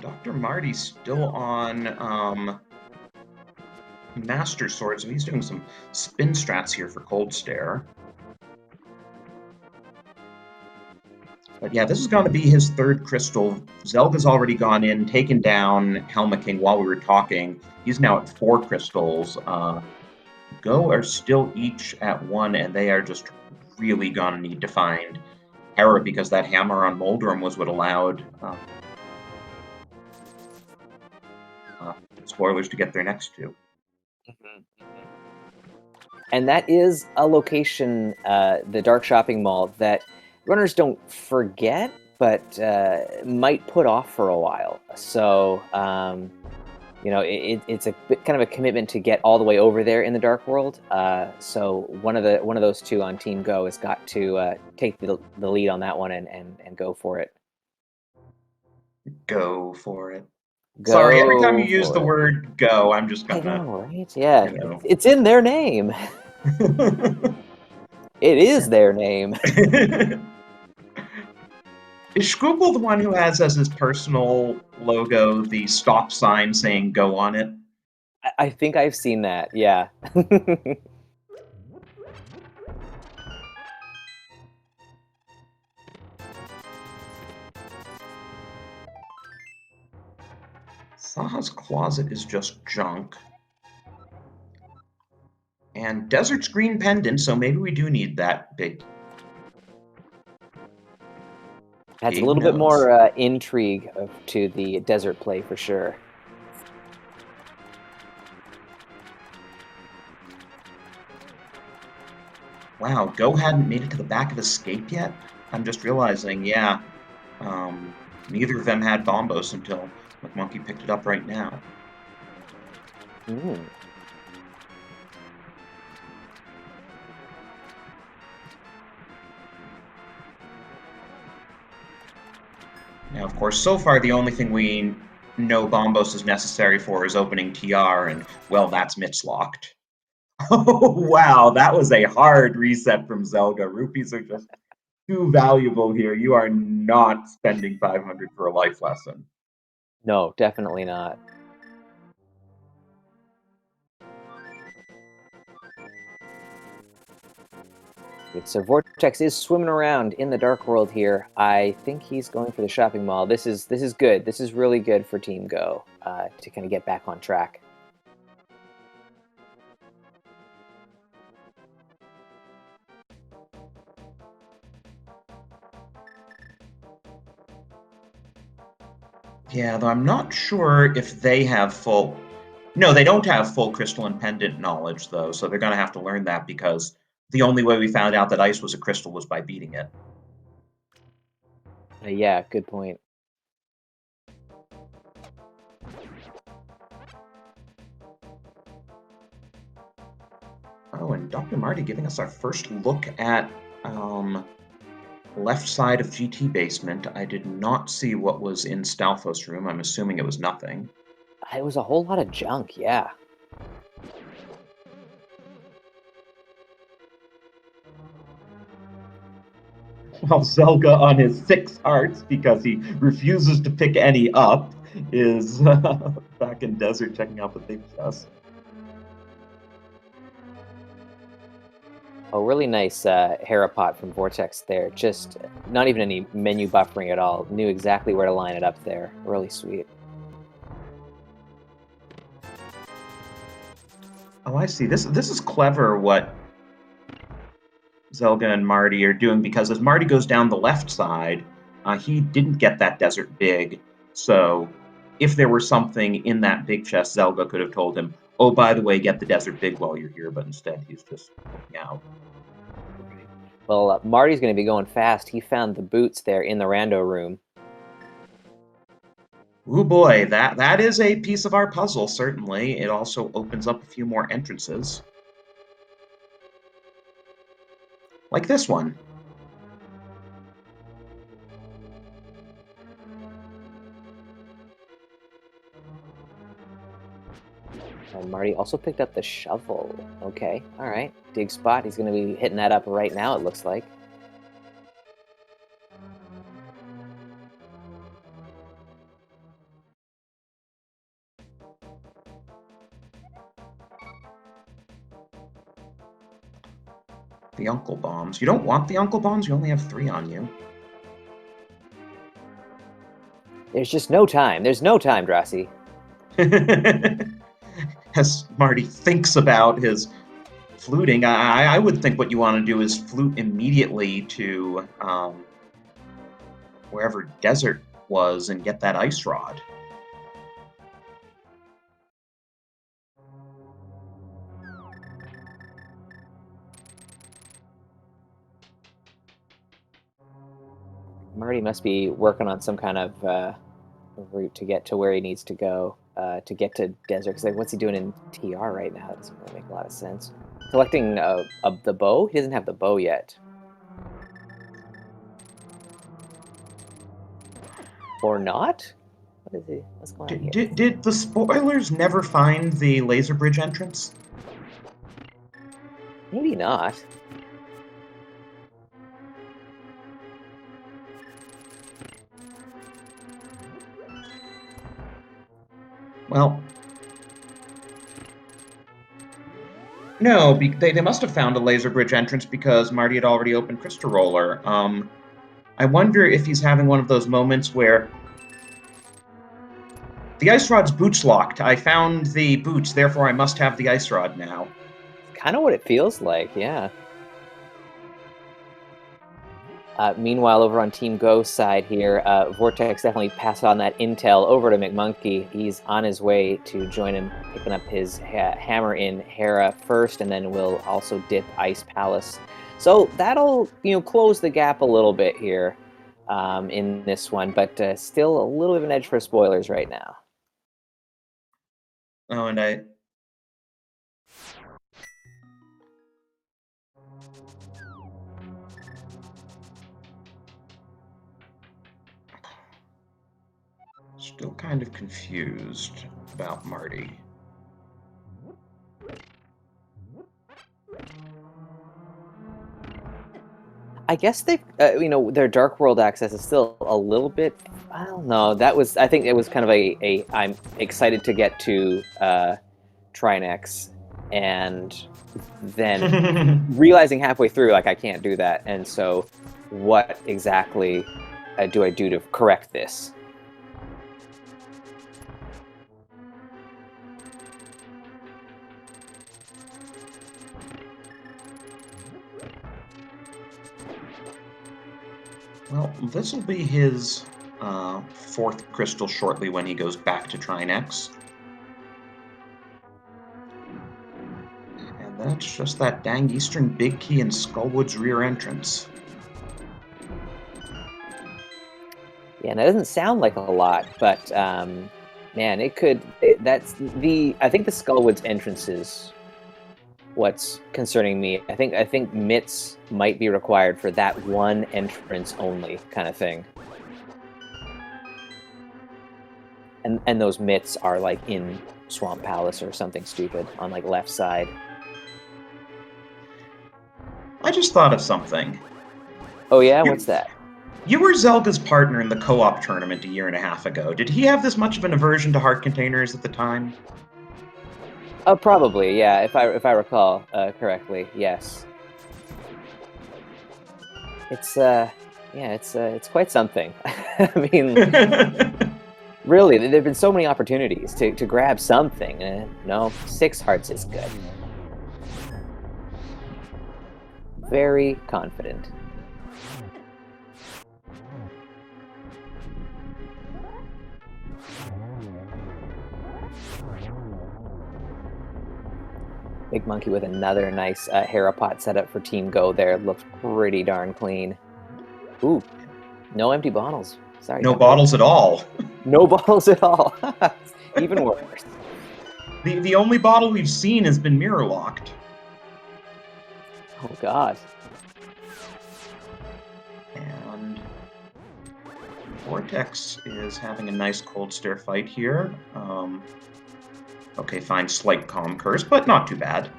Dr. Marty's still on Master Sword, so he's doing some spin strats here for Cold Stare. But yeah, this is going to be his third crystal. Zelga's already gone in, taken down Helma King while we were talking. He's now at 4 crystals. Go are still each at 1, and they are just really going to need to find Hera, because that hammer on Moldrum was what allowed spoilers to get their next 2. And that is a location, the Dark Shopping Mall, that runners don't forget, but might put off for a while. So, you know, it's a bit, kind of a commitment to get all the way over there in the Dark World. So one of those 2 on Team Go has got to take the lead on that one and go for it. Go for it. Go Sorry, every time you use the word "go," I'm just gonna. I know, right? Yeah, you know. it's in their name. It is their name. Is Scroogle the one who has as his personal logo the stop sign saying "go" on it? I think I've seen that. Yeah. Saha's Closet is just junk. And Desert's green pendant, so maybe we do need that big. Adds a little bit more intrigue to the desert play for sure. Wow, Go hadn't made it to the back of Escape yet? I'm just realizing, yeah. Neither of them had Bombos until McMonkey picked it up right now. Mm. Now, of course, so far the only thing we know Bombos is necessary for is opening TR, and, well, that's Mitch locked. Oh, wow, that was a hard reset from Zelga. Rupees are just too valuable here. You are not spending 500 for a life lesson. No, definitely not. So Vortex is swimming around in the dark world here. I think he's going for the shopping mall. This is good. This is really good for Team Go to kind of get back on track. Yeah, though I'm not sure if they have full. No, they don't have full crystalline pendant knowledge, though, so they're going to have to learn that because the only way we found out that ice was a crystal was by beating it. Yeah, good point. Oh, and Dr. Marty giving us our first look at left side of GT basement. I did not see what was in Stalfos' room. I'm assuming it was nothing. It was a whole lot of junk, yeah. While Zelga on his 6 hearts, because he refuses to pick any up, is back in desert checking out the big chest. Oh, really nice Hera pot from Vortex there. Just not even any menu buffering at all. Knew exactly where to line it up there. Really sweet. Oh, I see. This is clever what Zelga and Marty are doing, because as Marty goes down the left side, he didn't get that desert big. So if there were something in that big chest, Zelga could have told him, oh, by the way, get the desert big while you're here, but instead he's just looking out. Well, Marty's going to be going fast. He found the boots there in the rando room. Ooh boy, that is a piece of our puzzle, certainly. It also opens up a few more entrances. Like this one. And Marty also picked up the shovel. Okay, all right. Dig spot. He's going to be hitting that up right now, it looks like. The Uncle Bombs. You don't want the Uncle Bombs? You only have 3 on you. There's just no time. There's no time, Drossi. As Marty thinks about his fluting, I would think what you want to do is flute immediately to wherever desert was and get that ice rod. Marty must be working on some kind of route to get to where he needs to go to get to desert. Because like, what's he doing in TR right now? That doesn't really make a lot of sense. Collecting the bow? He doesn't have the bow yet. Or not? What is he? What's going on here? Did the spoilers never find the laser bridge entrance? Maybe not. Well, no, they must have found a laser bridge entrance because Marty had already opened Crystal Roller. I wonder if he's having one of those moments where the ice rod's boots locked. I found the boots, therefore I must have the ice rod now. Kind of what it feels like, yeah. Meanwhile, over on Team Go's side here, Vortex definitely passed on that intel over to McMonkey. He's on his way to join him, picking up his hammer in Hera first, and then will also dip Ice Palace. So that'll, close the gap a little bit here. in this one, but still a little bit of an edge for spoilers right now. Oh, and I still kind of confused about Marty. I guess they, their Dark World access is still a little bit. I don't know. I think it was kind of I'm excited to get to Trinex, and then realizing halfway through, like, I can't do that. And so, what exactly do I do to correct this? Well, this will be his fourth crystal shortly when he goes back to Trinex. And that's just that dang Eastern Big Key and Skullwood's rear entrance. Yeah, and that doesn't sound like a lot, but man, it could. I think the Skullwood's entrance is what's concerning me. I think mitts might be required for that one entrance only kind of thing. And those mitts are like in Swamp Palace or something stupid on like left side. I just thought of something. Oh yeah, what's that? You were Zelga's partner in the co-op tournament a year and a half ago. Did he have this much of an aversion to heart containers at the time? Probably, yeah. If I recall correctly, yes. It's quite something. I mean, really, there've been so many opportunities to grab something. No, 6 hearts is good. Very confident. Big Monkey with another nice Harapot setup for Team Go there. Looks pretty darn clean. Ooh, no empty bottles. Sorry. No bottles at all. No bottles at all. Even worse. The only bottle we've seen has been mirror locked. Oh God. And Vortex is having a nice cold stare fight here. Okay, fine, slight calm curse, but not too bad.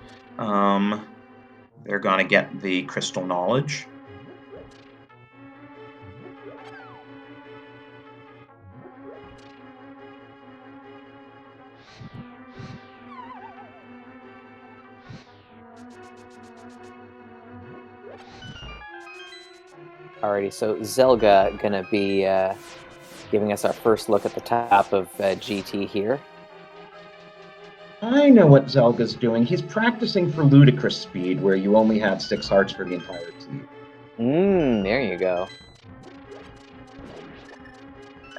They're gonna get the crystal knowledge. Alrighty, so Zelga gonna be giving us our first look at the top of GT here. I know what Zelga's doing. He's practicing for ludicrous speed, where you only have 6 hearts for the entire team. There you go.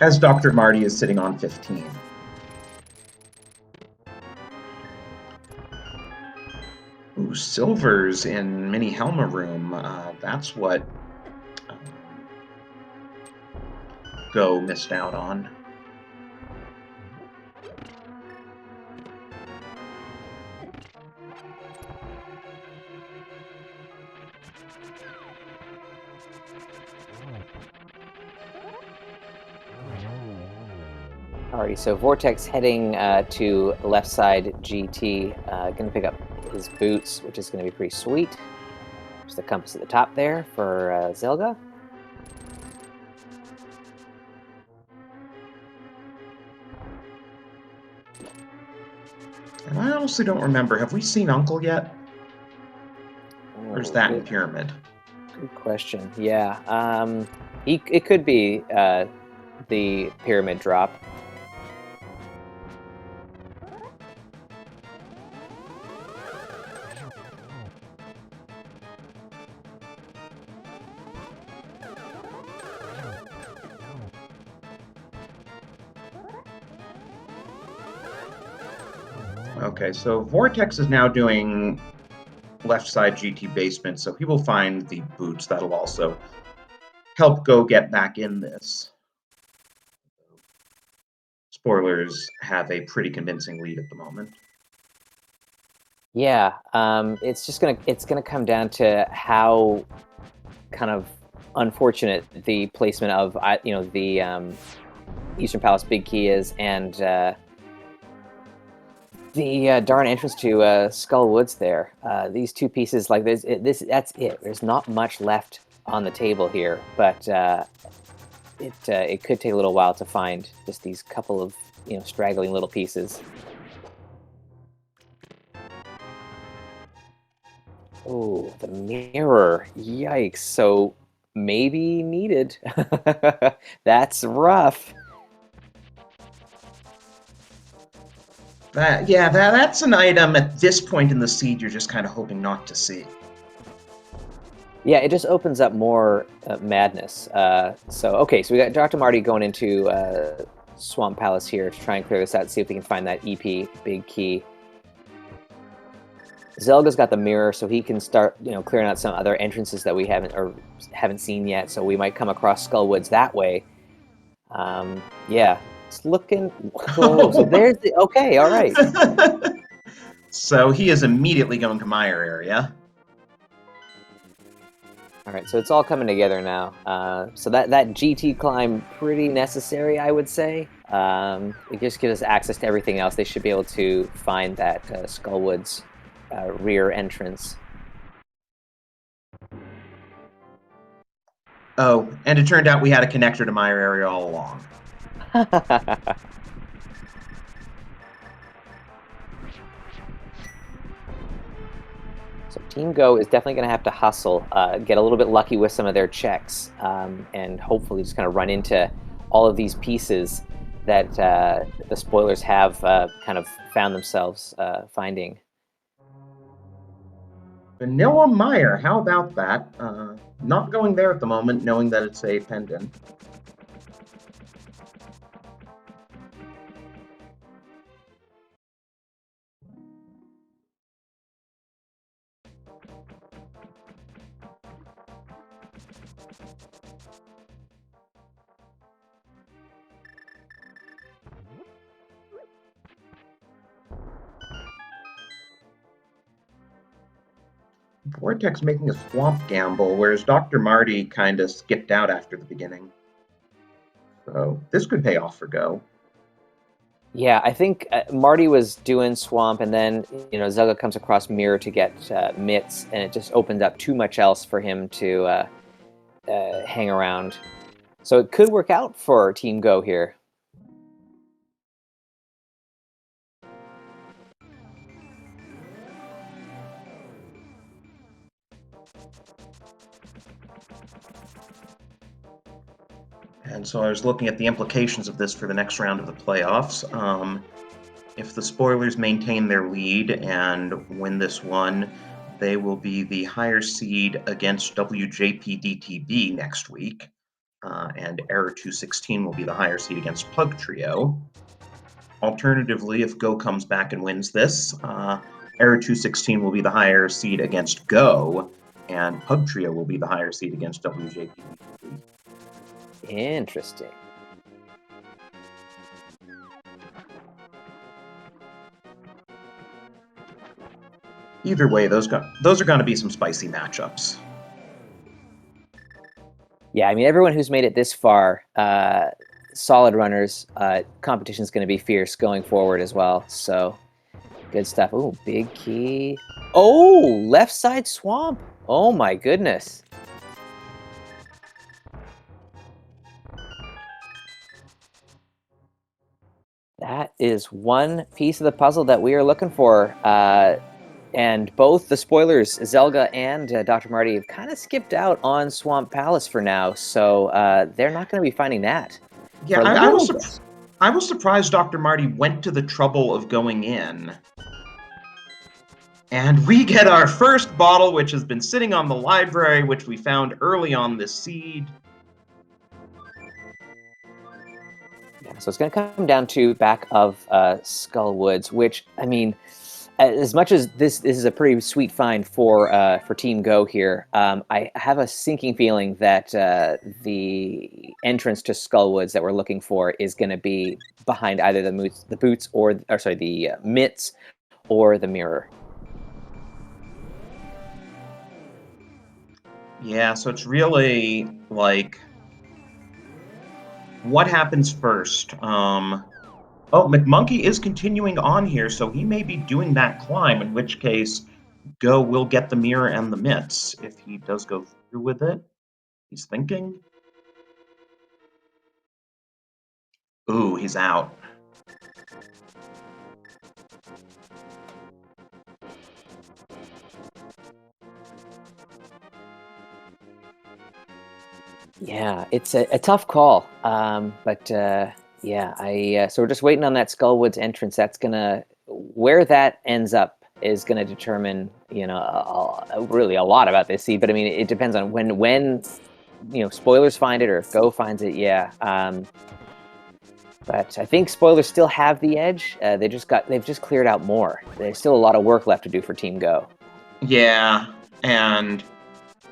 As Dr. Marty is sitting on 15. Ooh, Silver's in Mini Helma Room. That's what Go missed out on. Alrighty, so Vortex heading to left side GT. Gonna pick up his boots, which is gonna be pretty sweet. There's the compass at the top there for Zelga. And I honestly don't remember. Have we seen Uncle yet? Or is that in Pyramid? Good question. Yeah. It could be the Pyramid drop. Okay, so Vortex is now doing left side GT basement, so he will find the boots. That'll also help Go get back in this. Spoilers have a pretty convincing lead at the moment. Yeah, it's gonna come down to how kind of unfortunate the placement of the Eastern Palace Big Key is, and the darn entrance to Skull Woods there. These two pieces, like that's it. There's not much left on the table here, but it could take a little while to find just these couple of straggling little pieces. Oh, the mirror! Yikes! So maybe needed. That's rough. That's an item at this point in the seed you're just kind of hoping not to see. Yeah, it just opens up more madness. So we got Dr. Marty going into Swamp Palace here to try and clear this out, see if we can find that EP Big Key. Zelga's got the mirror, so he can start, clearing out some other entrances that we haven't seen yet. So we might come across Skull Woods that way. Yeah, it's looking. Oh, so there's the. Okay, all right. So he is immediately going to my area. All right, so it's all coming together now. So that GT climb, pretty necessary, I would say. It just gives us access to everything else. They should be able to find that Skullwoods rear entrance. Oh, and it turned out we had a connector to my area all along. So Team Go is definitely going to have to hustle, get a little bit lucky with some of their checks, and hopefully just kind of run into all of these pieces that the spoilers have kind of found themselves finding. Vanilla Meyer, how about that? Not going there at the moment, knowing that it's a pendant. Vortex making a swamp gamble, whereas Dr. Marty kind of skipped out after the beginning. So this could pay off for Go. Yeah, I think Marty was doing Swamp, and then Zelda comes across Mirror to get Mitts, and it just opened up too much else for him to hang around. So it could work out for Team Go here. And so I was looking at the implications of this for the next round of the playoffs. If the spoilers maintain their lead and win this one, they will be the higher seed against WJPDTB next week. And Error 216 will be the higher seed against Pug Trio. Alternatively, if Go comes back and wins this, Error 216 will be the higher seed against Go, and Pug Trio will be the higher seed against WJPDTB. Interesting. Either way, those are going to be some spicy matchups. Yeah, I mean, everyone who's made it this far, solid runners, competition's going to be fierce going forward as well. So, good stuff. Oh, Big Key. Oh, left side swamp. Oh my goodness. That is one piece of the puzzle that we are looking for. And both the spoilers, Zelga and Dr. Marty, have kind of skipped out on Swamp Palace for now, so they're not going to be finding that. Yeah, I was surprised Dr. Marty went to the trouble of going in. And we get our first bottle, which has been sitting on the library, which we found early on this seed. Yeah, so it's going to come down to back of Skull Woods, which, I mean, As much as this is a pretty sweet find for Team Go here, I have a sinking feeling that the entrance to Skullwoods that we're looking for is going to be behind either the boots or sorry, the mitts or the mirror. Yeah, so it's really like what happens first? Oh, McMonkey is continuing on here, so he may be doing that climb, in which case Go will get the mirror and the mitts if he does go through with it. He's thinking. Ooh, he's out. Yeah, it's a tough call, but yeah, so we're just waiting on that Skullwoods entrance. That's gonna where that ends up is gonna determine, really a lot about this seed. But I mean, it depends on when spoilers find it or if Go finds it. Yeah, but I think spoilers still have the edge. They've just cleared out more. There's still a lot of work left to do for Team Go. Yeah, and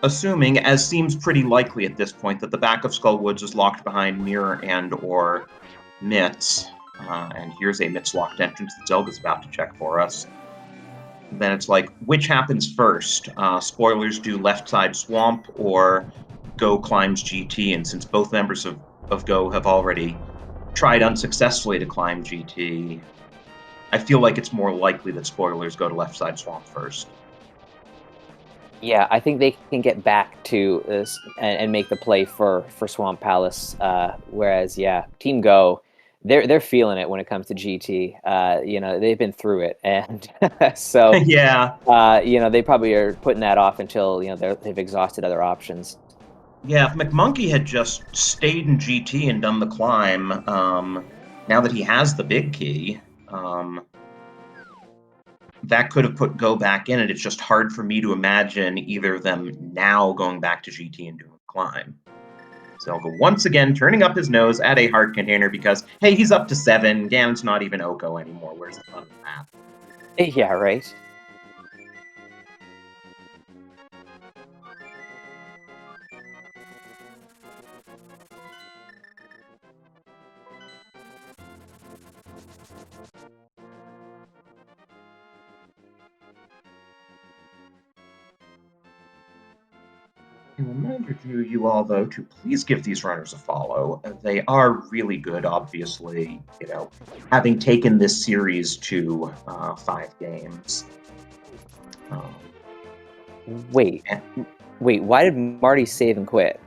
assuming, as seems pretty likely at this point, that the back of Skullwoods is locked behind mirror and or mitts, and here's a mitts locked entrance that Zelga's about to check for us. Then it's like, which happens first? Spoilers do left side swamp or Go climbs GT, and since both members of Go have already tried unsuccessfully to climb GT, I feel like it's more likely that spoilers go to left side swamp first. Yeah, I think they can get back to this and make the play for Swamp Palace. Whereas, yeah, Team Go, they're feeling it when it comes to GT. They've been through it, and so Yeah. they probably are putting that off until they've exhausted other options. Yeah, if McMonkey had just stayed in GT and done the climb, now that he has the big key, that could have put Go back in, and it's just hard for me to imagine either of them now going back to GT and doing the climb. Zelga once again turning up his nose at a heart container because, hey, he's up to 7. Ganon's not even Oko anymore. Where's the fun in that? Yeah, right. A reminder to you all, though, to please give these runners a follow. They are really good, obviously, having taken this series to 5 games. Wait, why did Marty save and quit?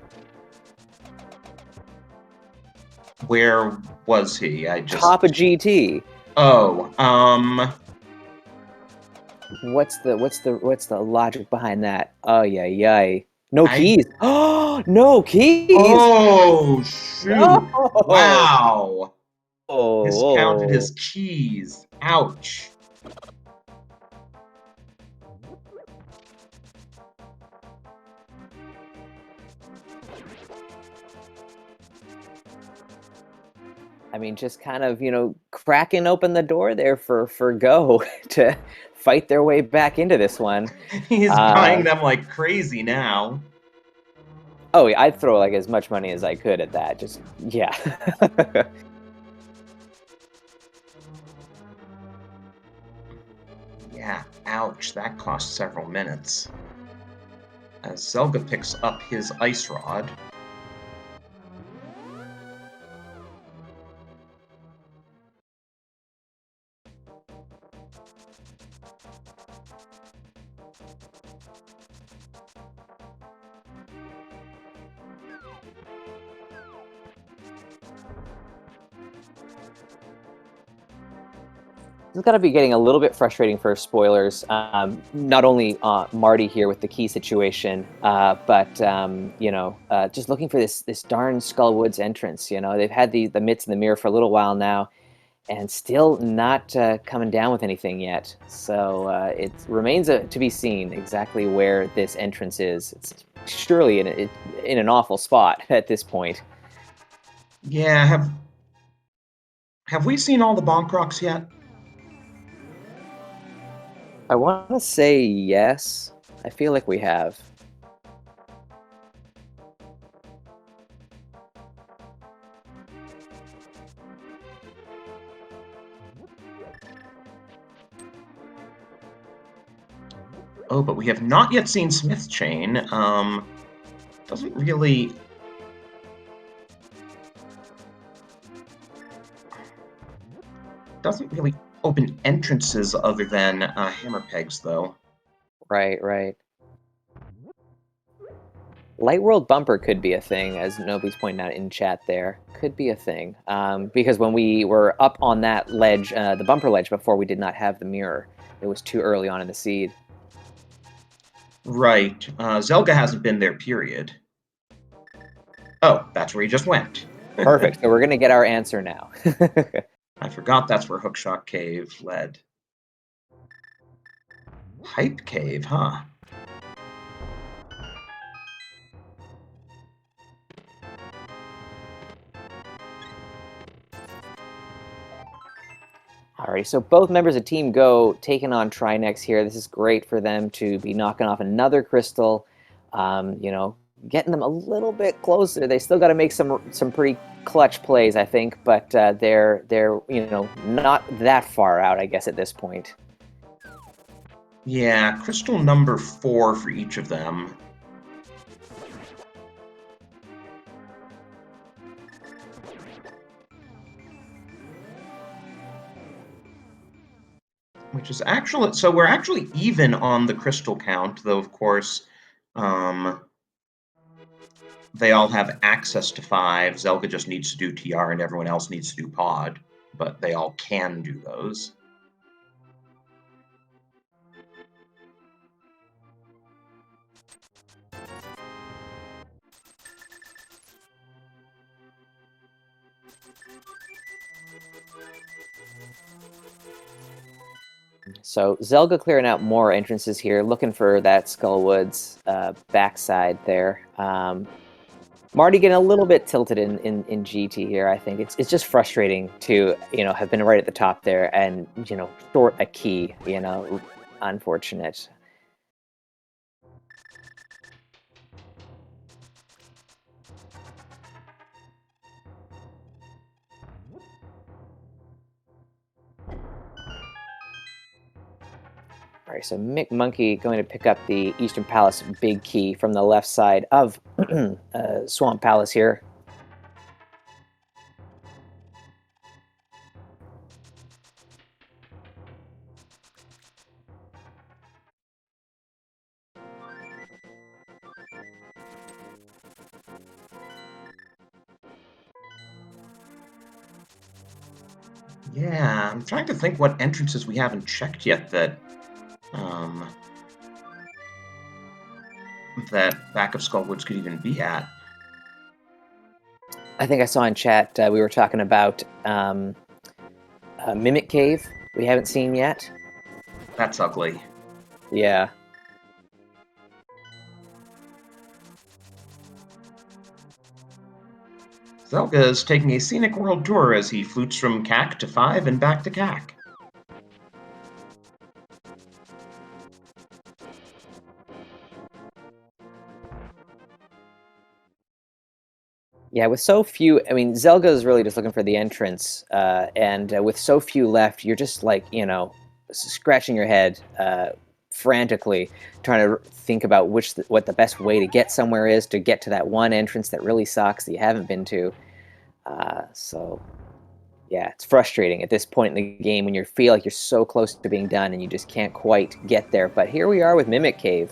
Where was he? I just... Top of GT. Oh, What's the logic behind that? Oh yeah. No keys. Oh, no keys. Oh, shoot. No. Wow. Miscounted Oh. his keys. Ouch. I mean, just kind of, cracking open the door there for Go to fight their way back into this one. He's buying them like crazy now. Oh, yeah, I'd throw like as much money as I could at that. Just, yeah. Yeah, ouch. That cost several minutes. As Zelga picks up his ice rod. It's got to be getting a little bit frustrating for spoilers. Not only Marty here with the key situation, but just looking for this darn Skullwoods entrance. They've had the mitts in the mirror for a little while now, and still not coming down with anything yet. So it remains to be seen exactly where this entrance is. It's surely in an awful spot at this point. Yeah, have we seen all the bonk rocks yet? I want to say yes. I feel like we have. Oh, but we have not yet seen Smith Chain. Doesn't really open entrances other than hammer pegs, though. Right, right. Light World Bumper could be a thing, as Nobi's pointing out in chat there. Could be a thing. Because when we were up on that ledge, the bumper ledge before, we did not have the mirror. It was too early on in the seed. Right. Zelga hasn't been there, period. Oh, that's where he just went. Perfect. So we're going to get our answer now. I forgot that's where Hookshot Cave led. Hype Cave, huh? Alrighty, so both members of Team Go taking on Trinex here. This is great for them to be knocking off another crystal. You know, getting them a little bit closer. They still got to make some pretty clutch plays, I think, but they're you know, not that far out, I guess, at this point. Yeah, crystal number 4 for each of them. Which is actually, so we're actually even on the crystal count, though, of course, they all have access to 5. Zelga just needs to do TR and everyone else needs to do pod, but they all can do those. So Zelga clearing out more entrances here, looking for that Skullwoods backside there. Marty getting a little bit tilted in GT here. I think it's just frustrating to, you know, have been right at the top there and, you know, short a key. You know, unfortunate. All right, so Mick Monkey going to pick up the Eastern Palace big key from the left side of Swamp Palace here. Yeah, I'm trying to think what entrances we haven't checked yet that that back of Skullwoods could even be at. I think I saw in chat we were talking about Mimic Cave we haven't seen yet. That's ugly. Yeah. Zelga is taking a scenic world tour as he flutes from CAC to 5 and back to CAC. Yeah, with so few, I mean, Zelga is really just looking for the entrance, and with so few left, you're just like, you know, scratching your head frantically, trying to think about what the best way to get somewhere is to get to that one entrance that really sucks that you haven't been to. So, yeah, it's frustrating at this point in the game when you feel like you're so close to being done and you just can't quite get there. But here we are with Mimic Cave.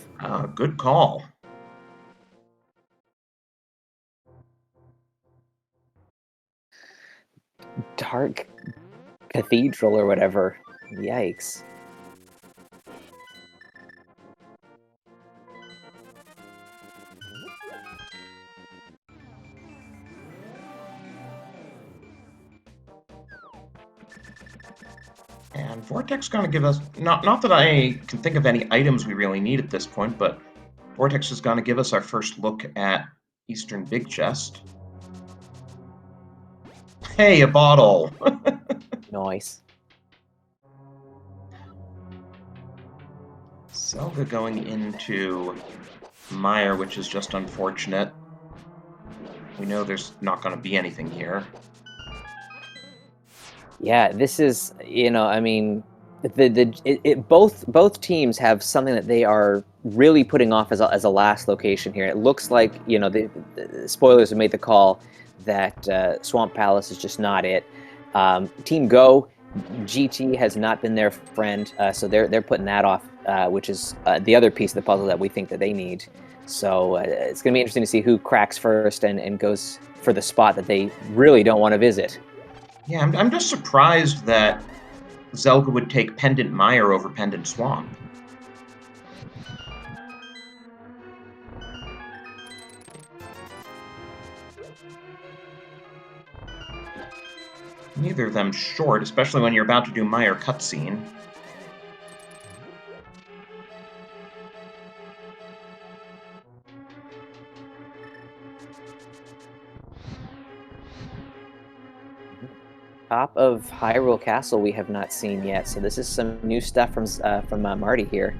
Good call. Dark Cathedral or whatever. Yikes. And Vortex going to give us, not that I can think of any items we really need at this point, but Vortex is going to give us our first look at Eastern Big Chest. Hey, a bottle! Nice. Zelda going into Mire, which is just unfortunate. We know there's not going to be anything here. Yeah, this is, I mean, both teams have something that they are really putting off as a last location here. It looks like, the spoilers have made the call that Swamp Palace is just not it. Team Go, GT has not been their friend, so they're putting that off, which is the other piece of the puzzle that we think that they need. So it's going to be interesting to see who cracks first and goes for the spot that they really don't want to visit. Yeah, I'm just surprised that Zelda would take Pendant Mire over Pendant Swamp. Neither of them short, especially when you're about to do Mire cutscene. Top of Hyrule Castle we have not seen yet, so this is some new stuff from Marty here.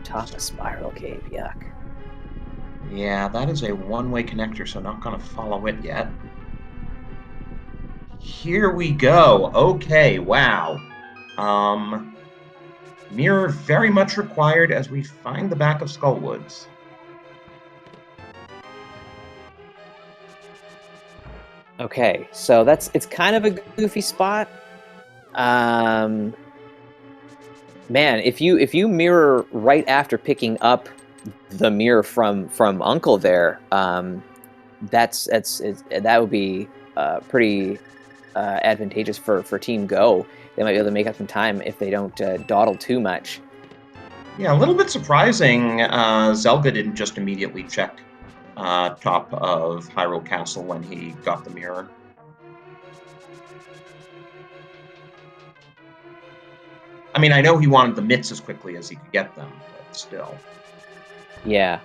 Top of Spiral Cave, yuck. Yeah, that is a one-way connector, so not going to follow it yet. Here we go. Okay, wow. Mirror very much required as we find the back of Skullwoods. Okay, so it's kind of a goofy spot. Man, if you mirror right after picking up the mirror from Uncle there, that would be pretty advantageous for Team Go. They might be able to make up some time if they don't dawdle too much. Yeah, a little bit surprising. Zelga didn't just immediately check top of Hyrule Castle when he got the mirror. I mean, I know he wanted the mitts as quickly as he could get them, but still. Yeah.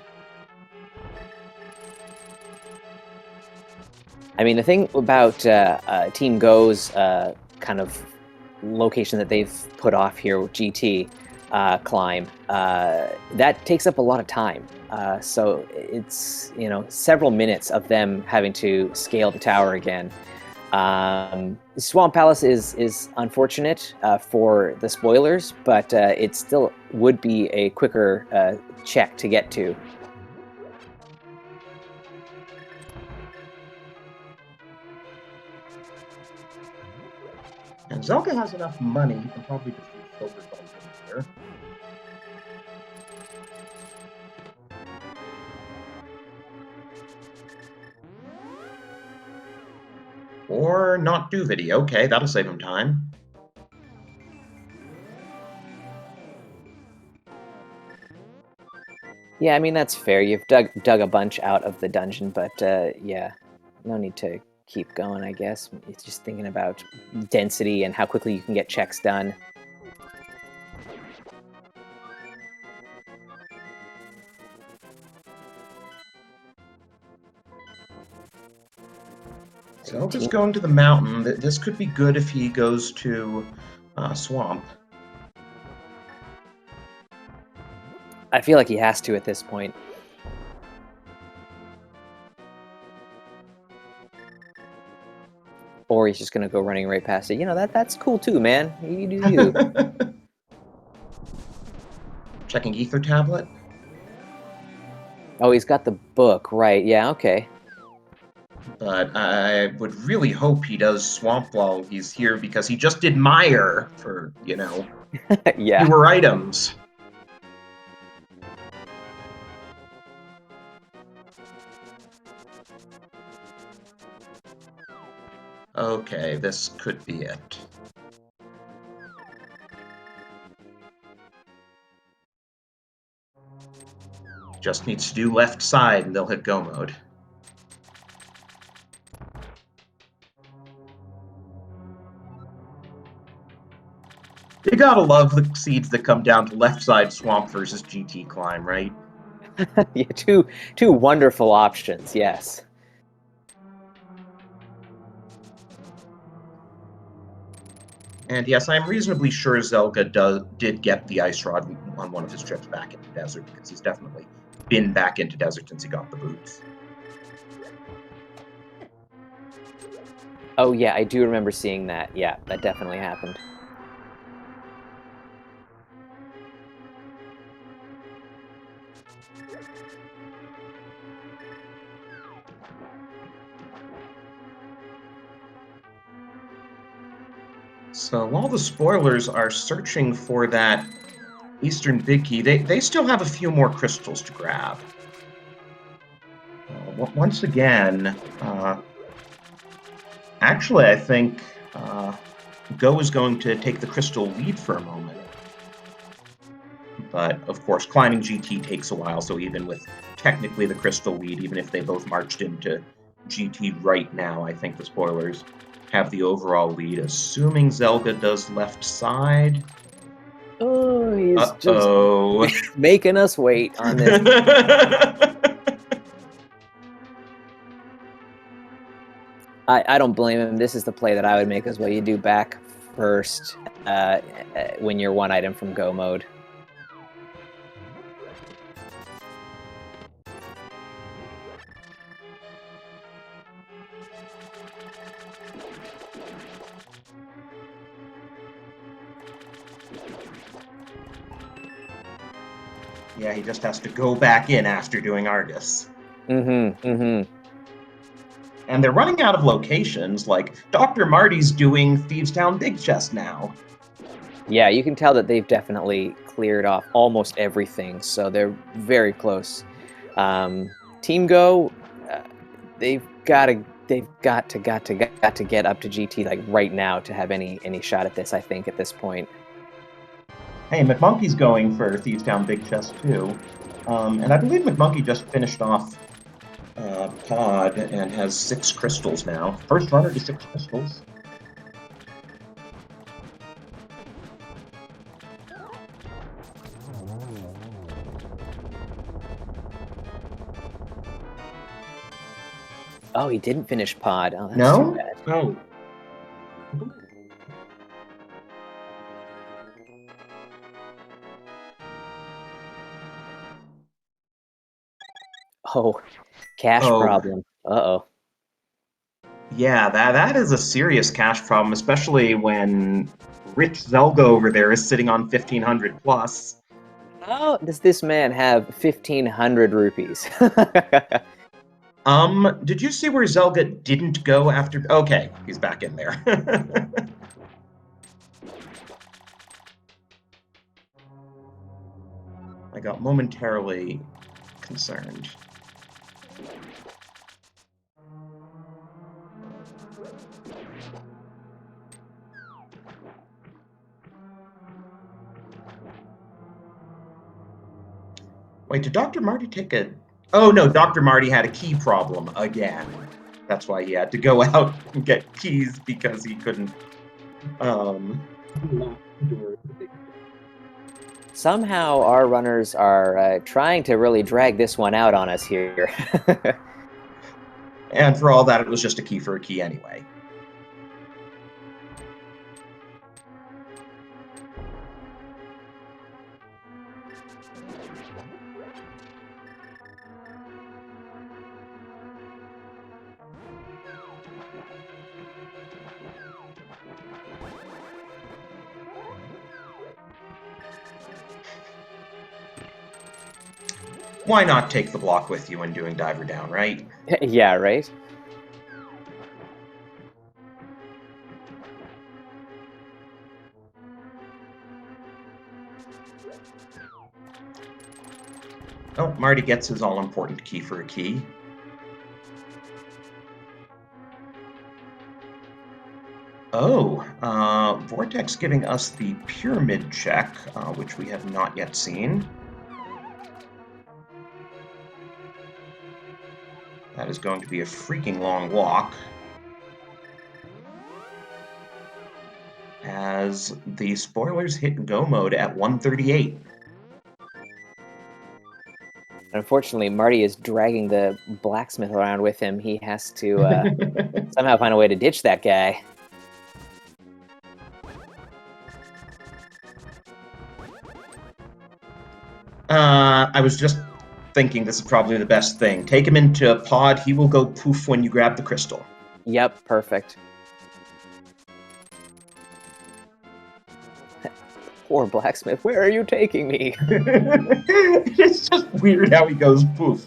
I mean, the thing about Team Go's kind of location that they've put off here with GT climb, that takes up a lot of time. So it's, several minutes of them having to scale the tower again. Swamp Palace is unfortunate for the spoilers, but it still would be a quicker check to get to. And Zelka has enough money, he can probably just refocus on things here. Or not do video. Okay, that'll save him time. Yeah, I mean, that's fair. You've dug a bunch out of the dungeon, but yeah, no need to keep going, I guess. It's just thinking about density and how quickly you can get checks done. Zelka's going to the mountain. This could be good if he goes to Swamp. I feel like he has to at this point. Or he's just going to go running right past it. That's cool too, man. You do you. Checking Ether Tablet. Oh, he's got the book, right. Yeah, okay. But I would really hope he does Swamp while he's here, because he just did Mire for, Yeah. fewer items. Okay, this could be it. Just needs to do left side and they'll hit go mode. You gotta love the seeds that come down to left side Swamp versus GT climb, right? Yeah, two wonderful options, yes. And yes, I'm reasonably sure Zelga did get the ice rod on one of his trips back into desert, because he's definitely been back into desert since he got the boots. Oh yeah, I do remember seeing that. Yeah, that definitely happened. So while the spoilers are searching for that Eastern Big Key, they still have a few more crystals to grab. Once again, actually, I think Go is going to take the crystal lead for a moment. But, of course, climbing GT takes a while, so even with technically the crystal lead, even if they both marched into GT right now, I think the spoilers have the overall lead, assuming Zelga does left side. Oh, he's Uh-oh. just making us wait on this. I don't blame him. This is the play that I would make as well. You do back first when you're one item from go mode. Yeah, he just has to go back in after doing Argus. Mm-hmm, mm-hmm. And they're running out of locations, like Dr. Marty's doing Thieves Town Big Chest now. Yeah, you can tell that they've definitely cleared off almost everything, so they're very close. Team Go, they've got to get up to GT like right now to have any shot at this. I think at this point. Hey, McMonkey's going for Thieves Town Big Chest too, and I believe McMonkey just finished off Pod and has 6 crystals now. First runner to 6 crystals. Oh, he didn't finish Pod. Oh, that's No? too bad. Oh. Oh, cash problem. Uh-oh. Yeah, that is a serious cash problem, especially when Rich Zelga over there is sitting on 1,500 plus. How does this man have 1,500 rupees? Did you see where Zelga didn't go after? Okay, he's back in there. I got momentarily concerned. Wait, did Dr. Marty take a... Oh, no, Dr. Marty had a key problem again. That's why he had to go out and get keys, because he couldn't... Somehow our runners are trying to really drag this one out on us here. And for all that, it was just a key for a key anyway. Why not take the block with you when doing Diver Down, right? Yeah, right? Oh, Marty gets his all-important key for a key. Oh, Vortex giving us the pyramid check, which we have not yet seen. That is going to be a freaking long walk. As the spoilers hit go mode at 138. Unfortunately, Marty is dragging the blacksmith around with him. He has to somehow find a way to ditch that guy. I was just thinking this is probably the best thing. Take him into a pod. He will go poof when you grab the crystal. Yep, perfect. Poor blacksmith, where are you taking me? It's just weird how he goes poof.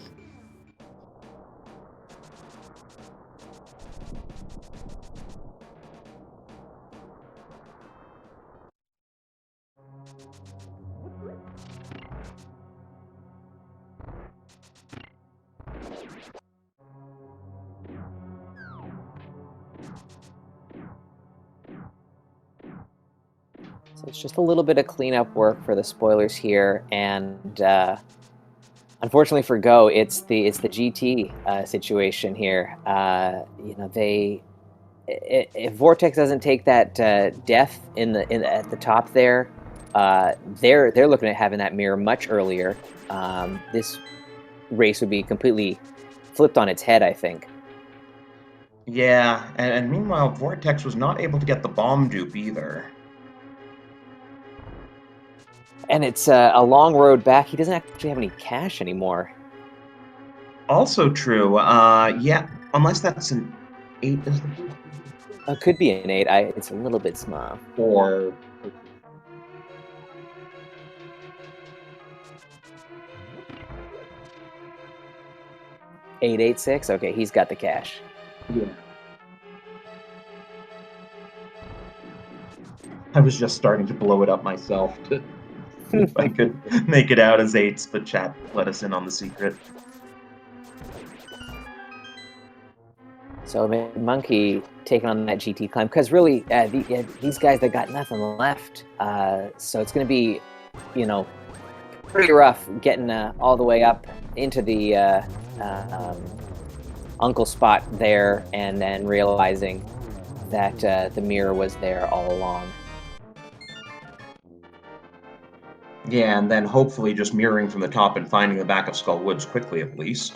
So it's just a little bit of cleanup work for the spoilers here, and unfortunately for Go, it's the GT situation here. You know, if Vortex doesn't take that death at the top there, they're looking at having that mirror much earlier. This race would be completely flipped on its head, I think. Yeah, and meanwhile, Vortex was not able to get the bomb dupe either. And it's a long road back. He doesn't actually have any cash anymore. Also true. Yeah, unless that's an 8 is the Could be an 8. It's a little bit small. or 886. Okay, he's got the cash. yeah. I was just starting to blow it up myself to see if I could make it out as 8s, but chat let us in on the secret. So Monkey taking on that GT climb, because really these guys, they got nothing left. So it's going to be, you know, pretty rough getting all the way up into the uncle spot there, and then realizing that the mirror was there all along. Yeah, and then hopefully just mirroring from the top and finding the back of Skull Woods quickly at least.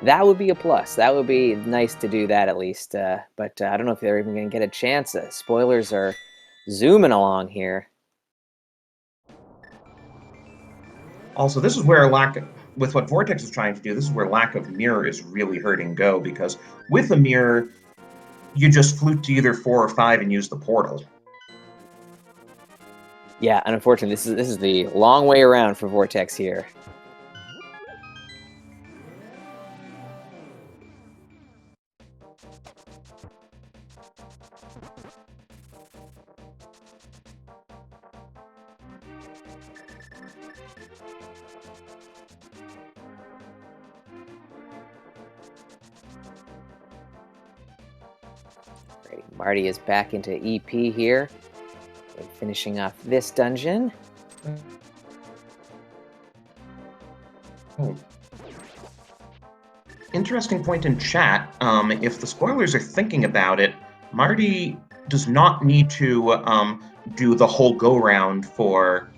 That would be a plus. That would be nice to do that at least. But I don't know if they're even going to get a chance. Spoilers are zooming along here. Also, this is where with what Vortex is trying to do, this is where lack of mirror is really hurting Go, because with a mirror, you just flute to either 4 or 5 and use the portal. Yeah, and unfortunately, this is the long way around for Vortex here. Great. Marty is back into EP here, finishing off this dungeon. Oh. Interesting point in chat. If the spoilers are thinking about it, Marty does not need to do the whole go-round for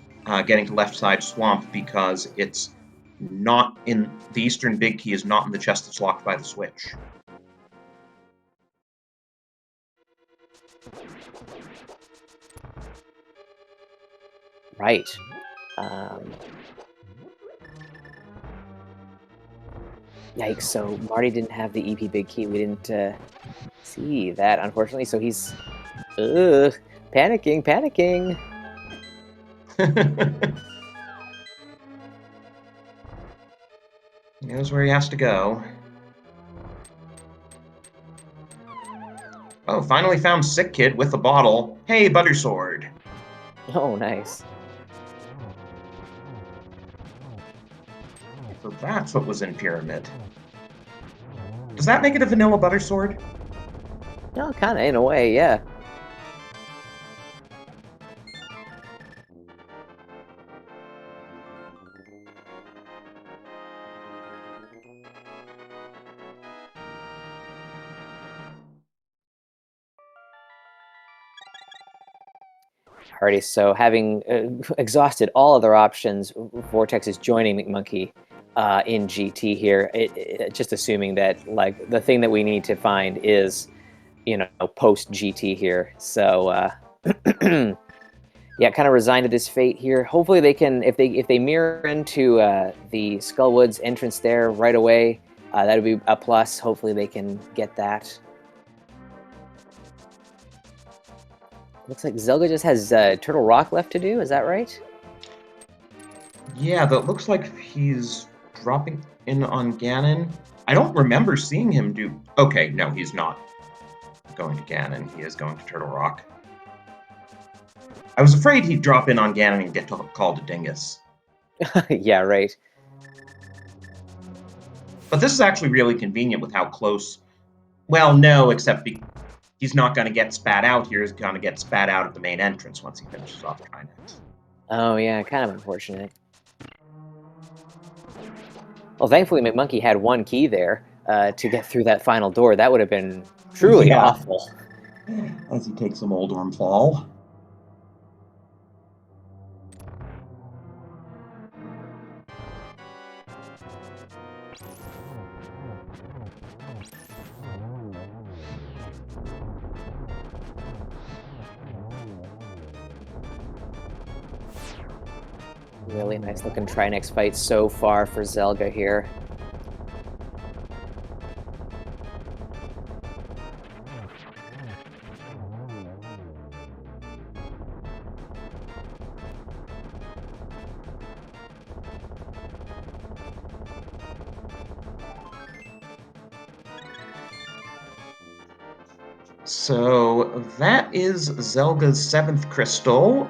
getting to left side swamp, because it's not in the eastern big key is not in the chest that's locked by the switch. Right. Yikes, so Marty didn't have the EP big key. We didn't see that, unfortunately, so he's panicking. Here's where he has to go. Oh, finally found Sick Kid with a bottle. Hey, Buttersword. Oh, nice. So that's what was in Pyramid. Does that make it a vanilla Buttersword? No, kind of, in a way, yeah. Alrighty, so having exhausted all other options, Vortex is joining McMonkey in GT here. Just assuming that, like, the thing that we need to find is, you know, post GT here. So yeah, kind of resigned to this fate here. Hopefully they can, if they mirror into the Skullwoods entrance there right away, that would be a plus. Hopefully they can get that. Looks like Zelga just has Turtle Rock left to do. Is that right? Yeah, that looks like he's dropping in on Ganon. I don't remember seeing him do... Okay, no, he's not going to Ganon. He is going to Turtle Rock. I was afraid he'd drop in on Ganon and get called a dingus. Yeah, right. But this is actually really convenient with how close... Well, no, except he's not going to get spat out here. He's going to get spat out at the main entrance once he finishes off Trinex. Oh, yeah, kind of unfortunate. Well, thankfully, McMonkey had one key there to get through that final door. That would have been truly awful. As he takes some Oldorm fall. Really nice looking Trinex fight so far for Zelga here. So that is Zelga's 7th crystal.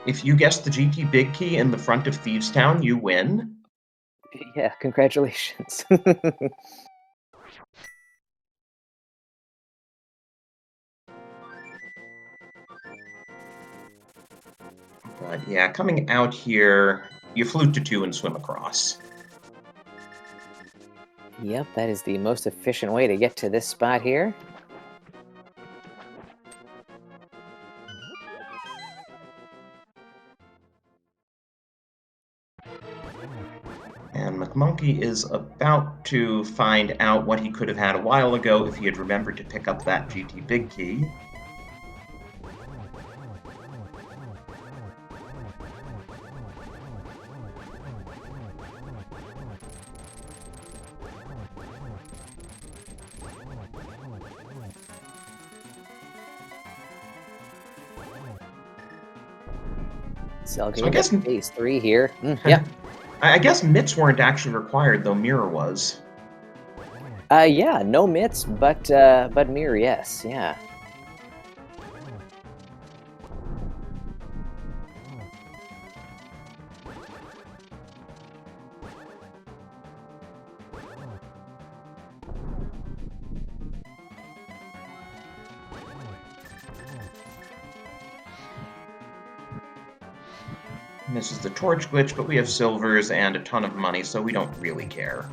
If you guess the GT Big Key in the front of Thieves Town, you win. Yeah, congratulations. But yeah, coming out here, you flute to 2 and swim across. Yep, that is the most efficient way to get to this spot here. And McMonkey is about to find out what he could have had a while ago if he had remembered to pick up that GT Big Key. Zelga So I guess phase 3 here. Yeah. I guess mitts weren't actually required, though mirror was. Yeah, no mitts, but mirror, yes, yeah. Misses the torch glitch, but we have silvers and a ton of money, so we don't really care.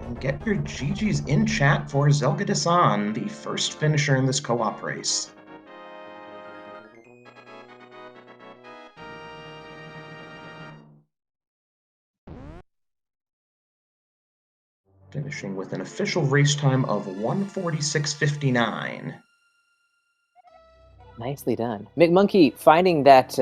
And get your GG's in chat for Zelga Dasan, the first finisher in this co-op race. Finishing with an official race time of 1:46.59. Nicely done. McMonkey finding that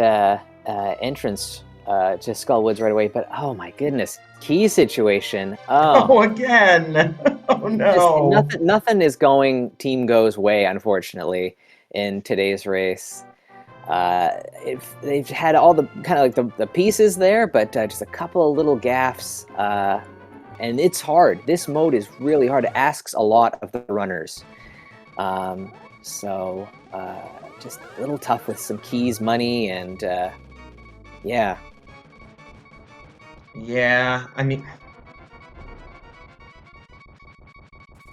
entrance to Skullwoods right away, but oh my goodness, key situation. Oh, again! Oh no! Nothing is going Team Go's way, unfortunately, in today's race. They've had all the kind of like the pieces there, but just a couple of little gaffes. And it's hard. This mode is really hard. It asks a lot of the runners. So just a little tough with some keys, money, and yeah. Yeah, I mean...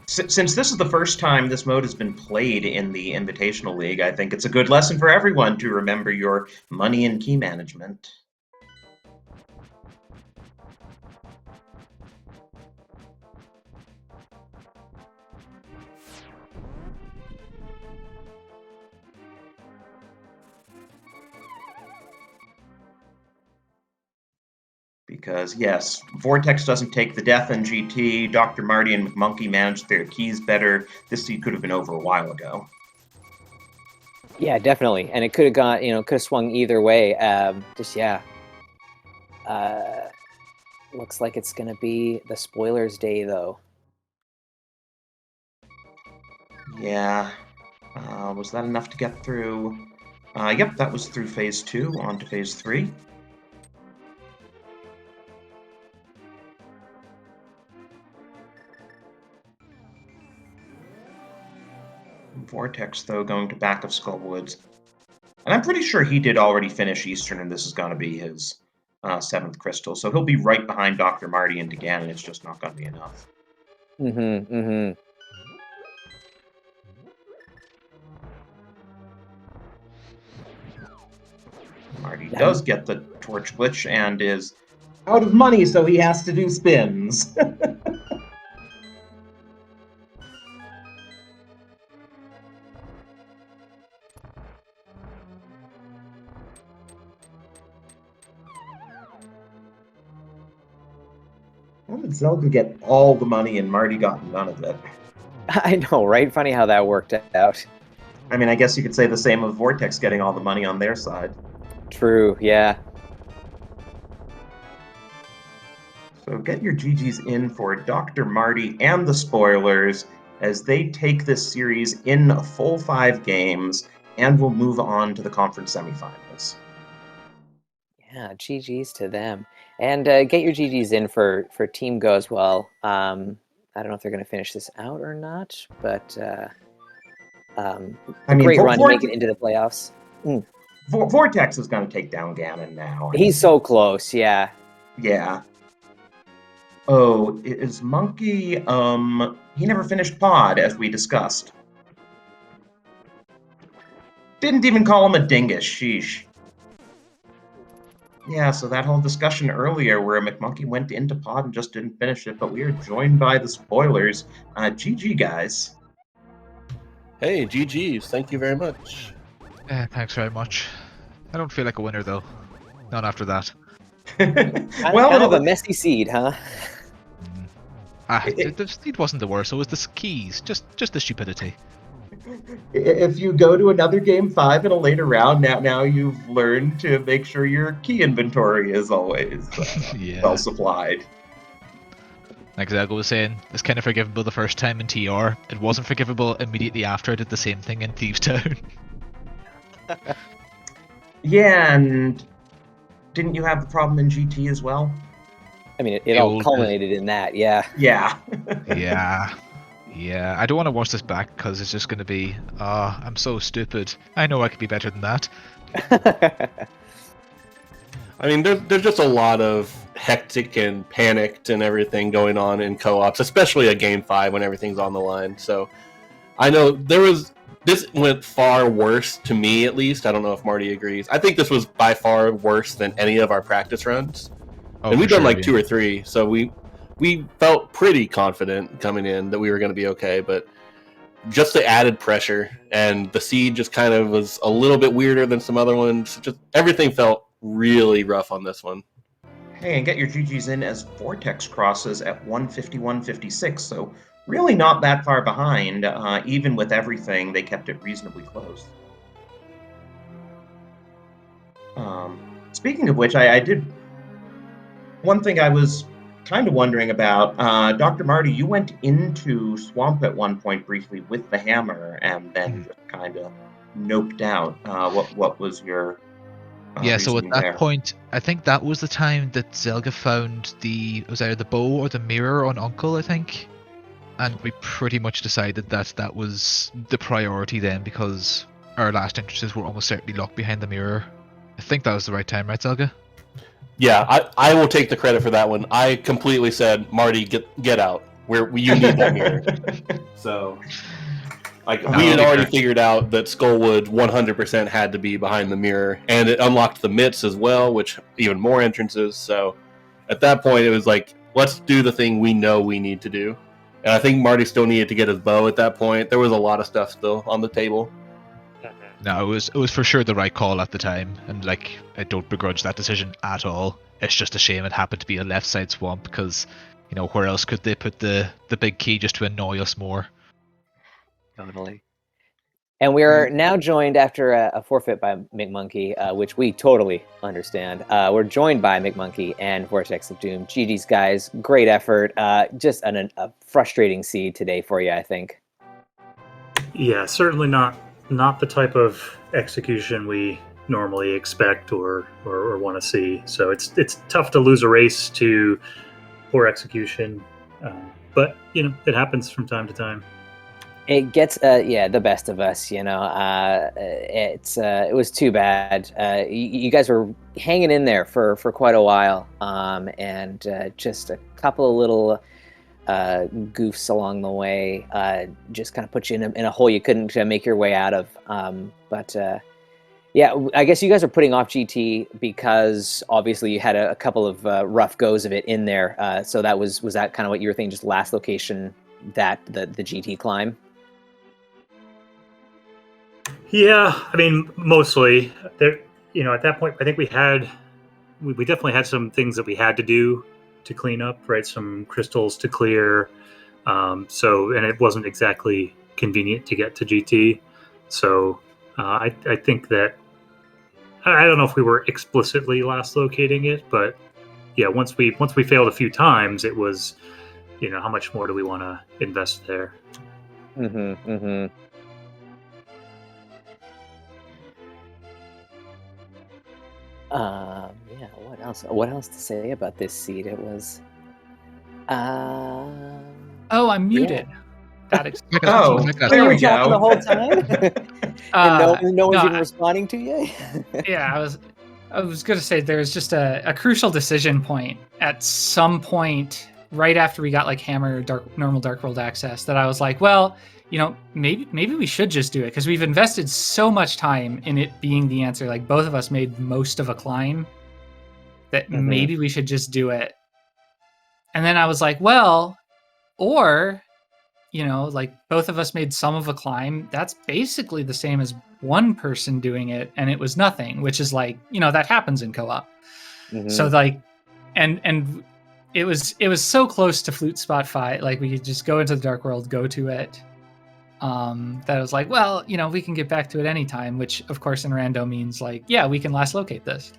Since this is the first time this mode has been played in the Invitational League, I think it's a good lesson for everyone to remember your money and key management. Because, yes, Vortex doesn't take the death in GT. Dr. Marty and McMonkey managed their keys better. This seed could have been over a while ago. Yeah, definitely. And it could have gone, could have swung either way. Looks like it's going to be the spoilers day, though. Yeah. Was that enough to get through? Yep, that was through phase 2, on to phase 3. Vortex, though, going to back of Skullwoods. And I'm pretty sure he did already finish Eastern, and this is going to be his 7th crystal. So he'll be right behind Dr. Marty and Ganon. It's just not going to be enough. Marty does get the torch glitch and is out of money, so he has to do spins. How did Zelda get all the money and Marty got none of it? I know, right? Funny how that worked out. I mean, I guess you could say the same of Vortex getting all the money on their side. True, yeah. So get your GGs in for Dr. Marty and the spoilers as they take this series in a full 5 games and will move on to the conference semifinals. Yeah, GGs to them. And get your GGs in for Team Go as well. I don't know if they're going to finish this out or not, but great run to make it into the playoffs. Vortex is going to take down Ganon now. He's so close, yeah. Yeah. Oh, is Monkey, he never finished Pod, as we discussed. Didn't even call him a dingus, sheesh. Yeah, so that whole discussion earlier where McMonkey went into Pod and just didn't finish it, but we are joined by the spoilers. GG, guys. Hey, GG's. Thank you very much. Thanks very much. I don't feel like a winner, though. Not after that. Well, kind of a messy seed, huh? The seed wasn't the worst. It was the keys. Just the stupidity. If you go to another game 5 in a later round, now you've learned to make sure your key inventory is always well supplied. Like Zelgo was saying, it's kind of forgivable the first time in TR. It wasn't forgivable immediately after I did the same thing in Thieves Town. Yeah, and didn't you have the problem in GT as well? I mean, it all culminated in that, yeah. Yeah. Yeah, I don't want to watch this back because it's just going to be, I'm so stupid. I know I could be better than that. I mean, there's just a lot of hectic and panicked and everything going on in co-ops, especially at Game 5 when everything's on the line. So I know this went far worse to me, at least. I don't know if Marty agrees. I think this was by far worse than any of our practice runs. And we've done like 2 or 3, so we felt pretty confident coming in that we were going to be okay, but just the added pressure and the seed just kind of was a little bit weirder than some other ones. Just everything felt really rough on this one. Hey, and get your GGs in as Vortex crosses at 151.56, so really not that far behind. Even with everything, they kept it reasonably close. Speaking of which, I did... One thing I was kind of wondering about, Dr. Marty, you went into Swamp at one point briefly with the hammer and then just kind of noped out. What was your so at that point, I think that was the time that Zelga found it was either the bow or the mirror on Uncle, I think. And we pretty much decided that was the priority then, because our last entrances were almost certainly locked behind the mirror. I think that was the right time, right, Zelga? Yeah, I will take the credit for that one. I completely said, Marty, get out. You need that mirror. So, we had already figured out that Skullwood 100% had to be behind the mirror, and it unlocked the mitts as well, which even more entrances. So, at that point, it was like, let's do the thing we know we need to do. And I think Marty still needed to get his bow at that point. There was a lot of stuff still on the table. No, it was for sure the right call at the time, and I don't begrudge that decision at all. It's just a shame it happened to be a left side swamp because, where else could they put the big key just to annoy us more? Totally. And we are now joined after a forfeit by McMonkey, which we totally understand. We're joined by McMonkey and Vortex of Doom. GG's, guys. Great effort. Just a frustrating seed today for you, I think. Yeah, certainly not the type of execution we normally expect or want to see. So it's tough to lose a race to poor execution, but it happens from time to time. It gets the best of us, it was too bad. You guys were hanging in there for quite a while, and just a couple of little goofs along the way just kind of put you in a hole you couldn't make your way out of. But yeah, I guess you guys are putting off GT because obviously you had a couple of rough goes of it in there. So that was that kind of what you were thinking, just last location, that the GT climb? Yeah, I mean, mostly there. At that point, I think we definitely had some things that we had to do to clean up, right? Some crystals to clear. And it wasn't exactly convenient to get to GT. So I think that I don't know if we were explicitly last locating it, but yeah, once we failed a few times, it was, how much more do we want to invest there? Mm-hmm. Mm-hmm. Yeah, what else to say about this seed? It was oh, I'm muted. Yeah. That explains. Oh, there we go. The whole time? And no one's even responding to you? Yeah, I was gonna say there's just a crucial decision point at some point right after we got like hammer normal dark world access that I was like, well, maybe we should just do it because we've invested so much time in it being the answer. Like both of us made most of a climb that maybe we should just do it. And then I was like, well, or like both of us made some of a climb. That's basically the same as one person doing it, and it was nothing, which is like, that happens in co-op. So like, and it was so close to Flute Spot Fight, like we could just go into the Dark World, go to it. That I was like, well, we can get back to it anytime, which of course in rando means like, yeah, we can last locate this.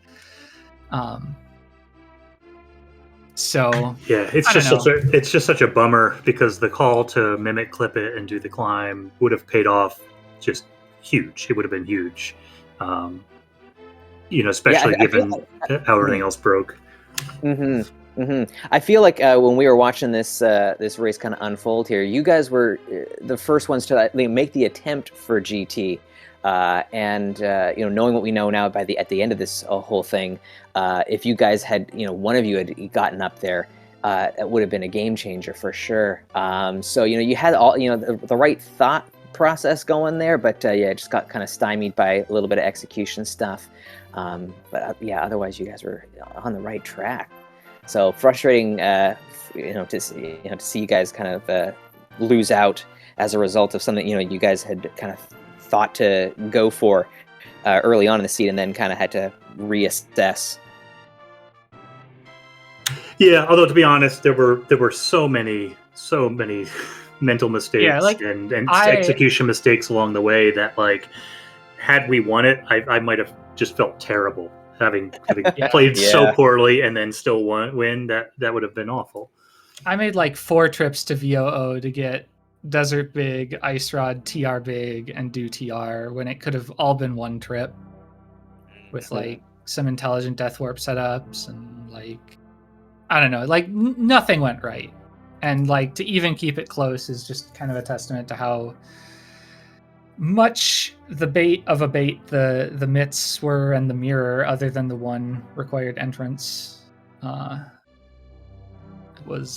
So yeah, it's just such a bummer because the call to mimic clip it and do the climb would have paid off just huge. It would have been huge, especially given how everything else broke. I feel like when we were watching this race kind of unfold here, you guys were the first ones to make the attempt for GT. And knowing what we know now at the end of this whole thing, if you guys had, one of you had gotten up there, it would have been a game changer for sure. So you had all the right thought process going there, but it just got kind of stymied by a little bit of execution stuff. But otherwise you guys were on the right track. So frustrating, to see you guys kind of lose out as a result of something you guys had kind of thought to go for early on in the seed, and then kind of had to reassess. Yeah, although to be honest, there were so many mental mistakes and execution mistakes along the way that like, had we won it, I might have just felt terrible having played so poorly and then still win. That would have been awful. I made like 4 trips to VOO to get Desert Big, Ice Rod, TR Big, and Do TR when it could have all been one trip with like some intelligent death warp setups and like, I don't know, like nothing went right. And like to even keep it close is just kind of a testament to how much the bait of a bait the mitts were and the mirror, other than the one required entrance, was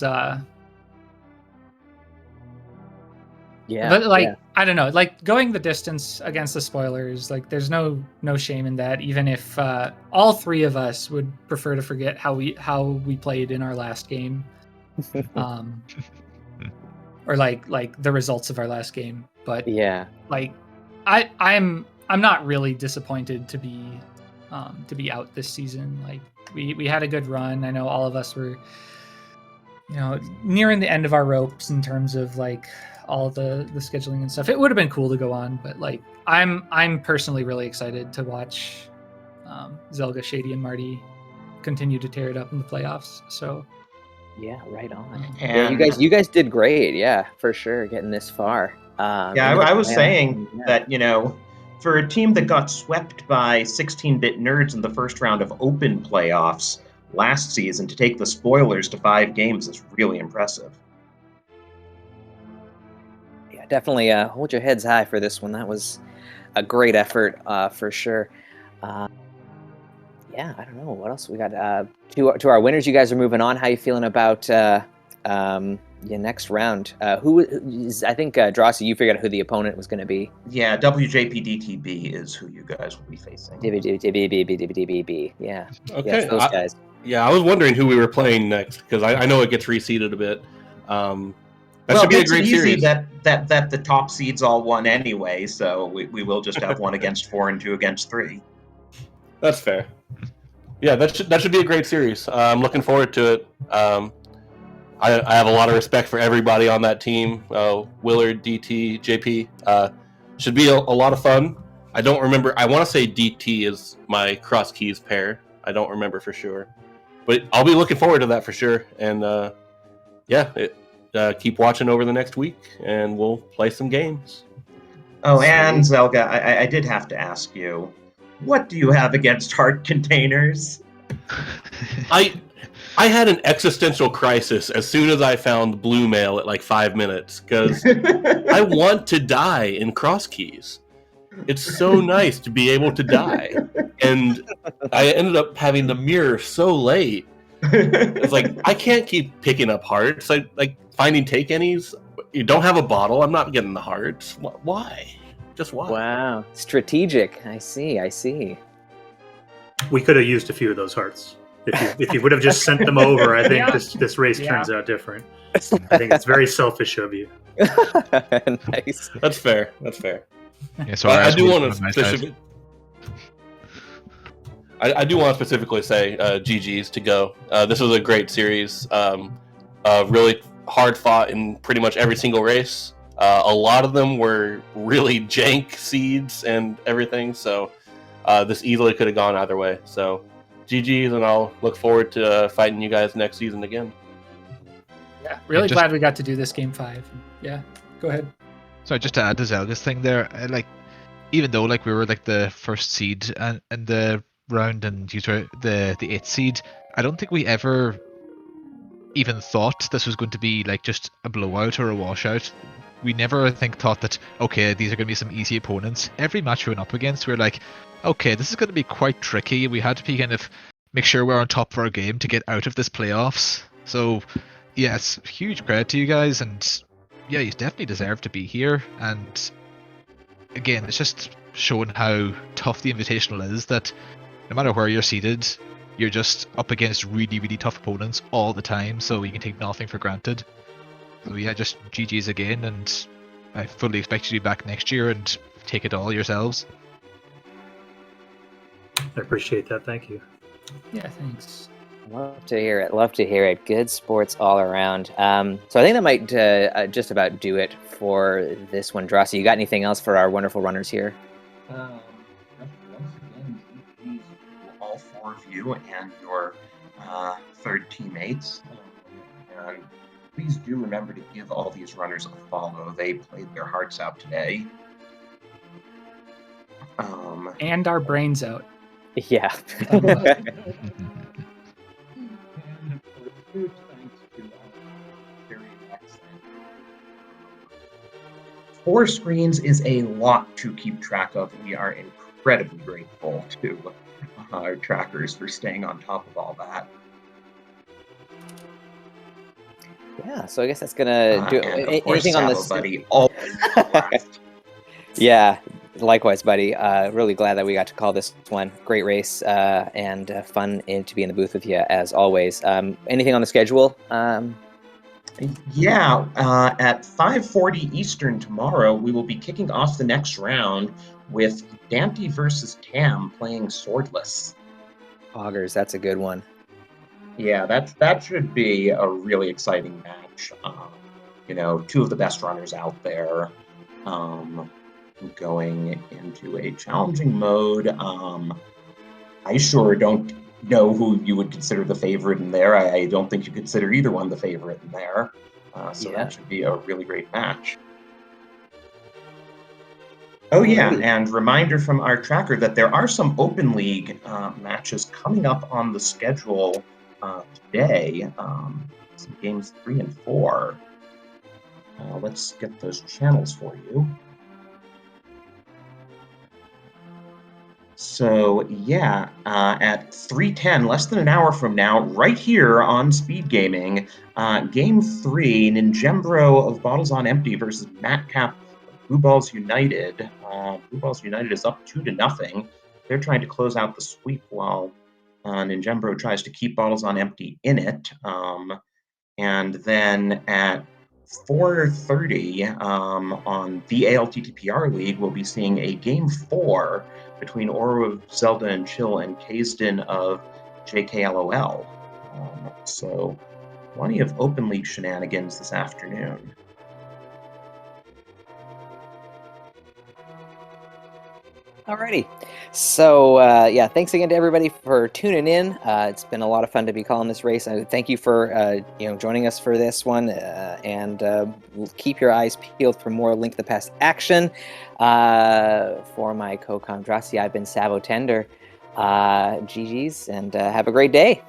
but like I don't know, like going the distance against the spoilers, like there's no shame in that, even if all 3 of us would prefer to forget how we played in our last game, or like the results of our last game. But like I'm not really disappointed to be to be out this season. Like we had a good run. I know all of us were, nearing the end of our ropes in terms of like all the scheduling and stuff. It would have been cool to go on, but like I'm personally really excited to watch Zelga, Shady, and Marty continue to tear it up in the playoffs. So yeah, right on. And yeah, you guys did great. Yeah, for sure, getting this far. I was saying that, for a team that got swept by 16-bit nerds in the first round of open playoffs last season, to take the spoilers to 5 games is really impressive. Yeah, definitely hold your heads high for this one. That was a great effort for sure. Yeah, I don't know what else we got. To our winners, you guys are moving on. How you feeling about your next round? Who is? I think Drossi, you figured out who the opponent was going to be. Yeah, WJPDTB is who you guys will be facing. DBDBB. Yeah. Okay. Yes, those guys. Yeah, I was wondering who we were playing next because I know it gets reseeded a bit. That should be a great series. That the top seeds all won anyway, so we will just have 1 against 4 and 2 against 3. That's fair. Yeah, that should be a great series. I'm looking forward to it. I have a lot of respect for everybody on that team. Willard, DT, JP. Should be a lot of fun. I don't remember. I want to say DT is my cross keys pair. I don't remember for sure. But I'll be looking forward to that for sure. And keep watching over the next week, and we'll play some games. Oh, and Zelga, I did have to ask you, what do you have against heart containers? I had an existential crisis as soon as I found blue mail at like 5 minutes, because I want to die in cross keys. It's so nice to be able to die. And I ended up having the mirror so late. It's like, I can't keep picking up hearts. Like finding take any's. You don't have a bottle. I'm not getting the hearts. Why? Just why? Wow. Strategic. I see. We could have used a few of those hearts. If you would have just sent them over, I think this race turns out different. I think it's very selfish of you. Nice. That's fair. Yeah, so I do want to I do want to specifically say GG's to Go. This was a great series. Really hard fought in pretty much every single race. A lot of them were really jank seeds and everything, so this easily could have gone either way. So GG's, and I'll look forward to fighting you guys next season again. Yeah, really glad we got to do this game 5. Yeah, go ahead. So just to add to Zelga's thing there, even though we were the first seed in the round and you were the 8th seed, I don't think we ever even thought this was going to be just a blowout or a washout. We never thought that, okay, these are going to be some easy opponents. Every match we went up against, we were like, okay, this is going to be quite tricky. We had to be make sure we're on top of our game to get out of this playoffs. So, yes, huge credit to you guys, and yeah, you definitely deserve to be here. And again, it's just showing how tough the Invitational is, that no matter where you're seated, you're just up against really, really tough opponents all the time, so you can take nothing for granted. So yeah, just GG's again, and I fully expect you to be back next year and take it all yourselves. I appreciate that. Thank you. Yeah, thanks. Love to hear it. Good sports all around. So I think that might just about do it for this one. Drossi, you got anything else for our wonderful runners here? Once again, GG's to all 4 of you and your 3rd teammates. And please do remember to give all these runners a follow. They played their hearts out today. And our brains out. Yeah. Huge thanks to very excellent. 4 screens is a lot to keep track of. We are incredibly grateful to our trackers for staying on top of all that. Yeah, so I guess that's gonna do anything on this. Buddy, always last. Yeah, likewise, buddy. Really glad that we got to call this one. Great race and fun to be in the booth with you as always. Anything on the schedule? Yeah, at 5:40 Eastern tomorrow, we will be kicking off the next round with Dante versus Tam playing swordless. Augers, that's a good one. Yeah, that should be a really exciting match. Two of the best runners out there going into a challenging mode. I sure don't know who you would consider the favorite in there. I don't think you consider either one the favorite in there. So Yeah. that should be a really great match. Oh yeah, and reminder from our tracker that there are some Open League matches coming up on the schedule today. Some games 3 and 4. Let's get those channels for you. So yeah, at 3:10, less than an hour from now, right here on SpeedGaming, Game 3, Ninjembro of Bottles on Empty versus Matcap of Blue Balls United. Blue Balls United is up 2-0. They're trying to close out the sweep while Ninjembro tries to keep Bottles on Empty in it. And then at 4:30 on the ALTTPR League, we'll be seeing a Game 4 between Oro of Zelda and Chill and Kazdin of JKLOL. So plenty of Open League shenanigans this afternoon. Alrighty. So, yeah, thanks again to everybody for tuning in. It's been a lot of fun to be calling this race. Thank you for, joining us for this one. And keep your eyes peeled for more Link to the Past action. For my co-com Drassi, I've been Savo Tender. GG's, and have a great day.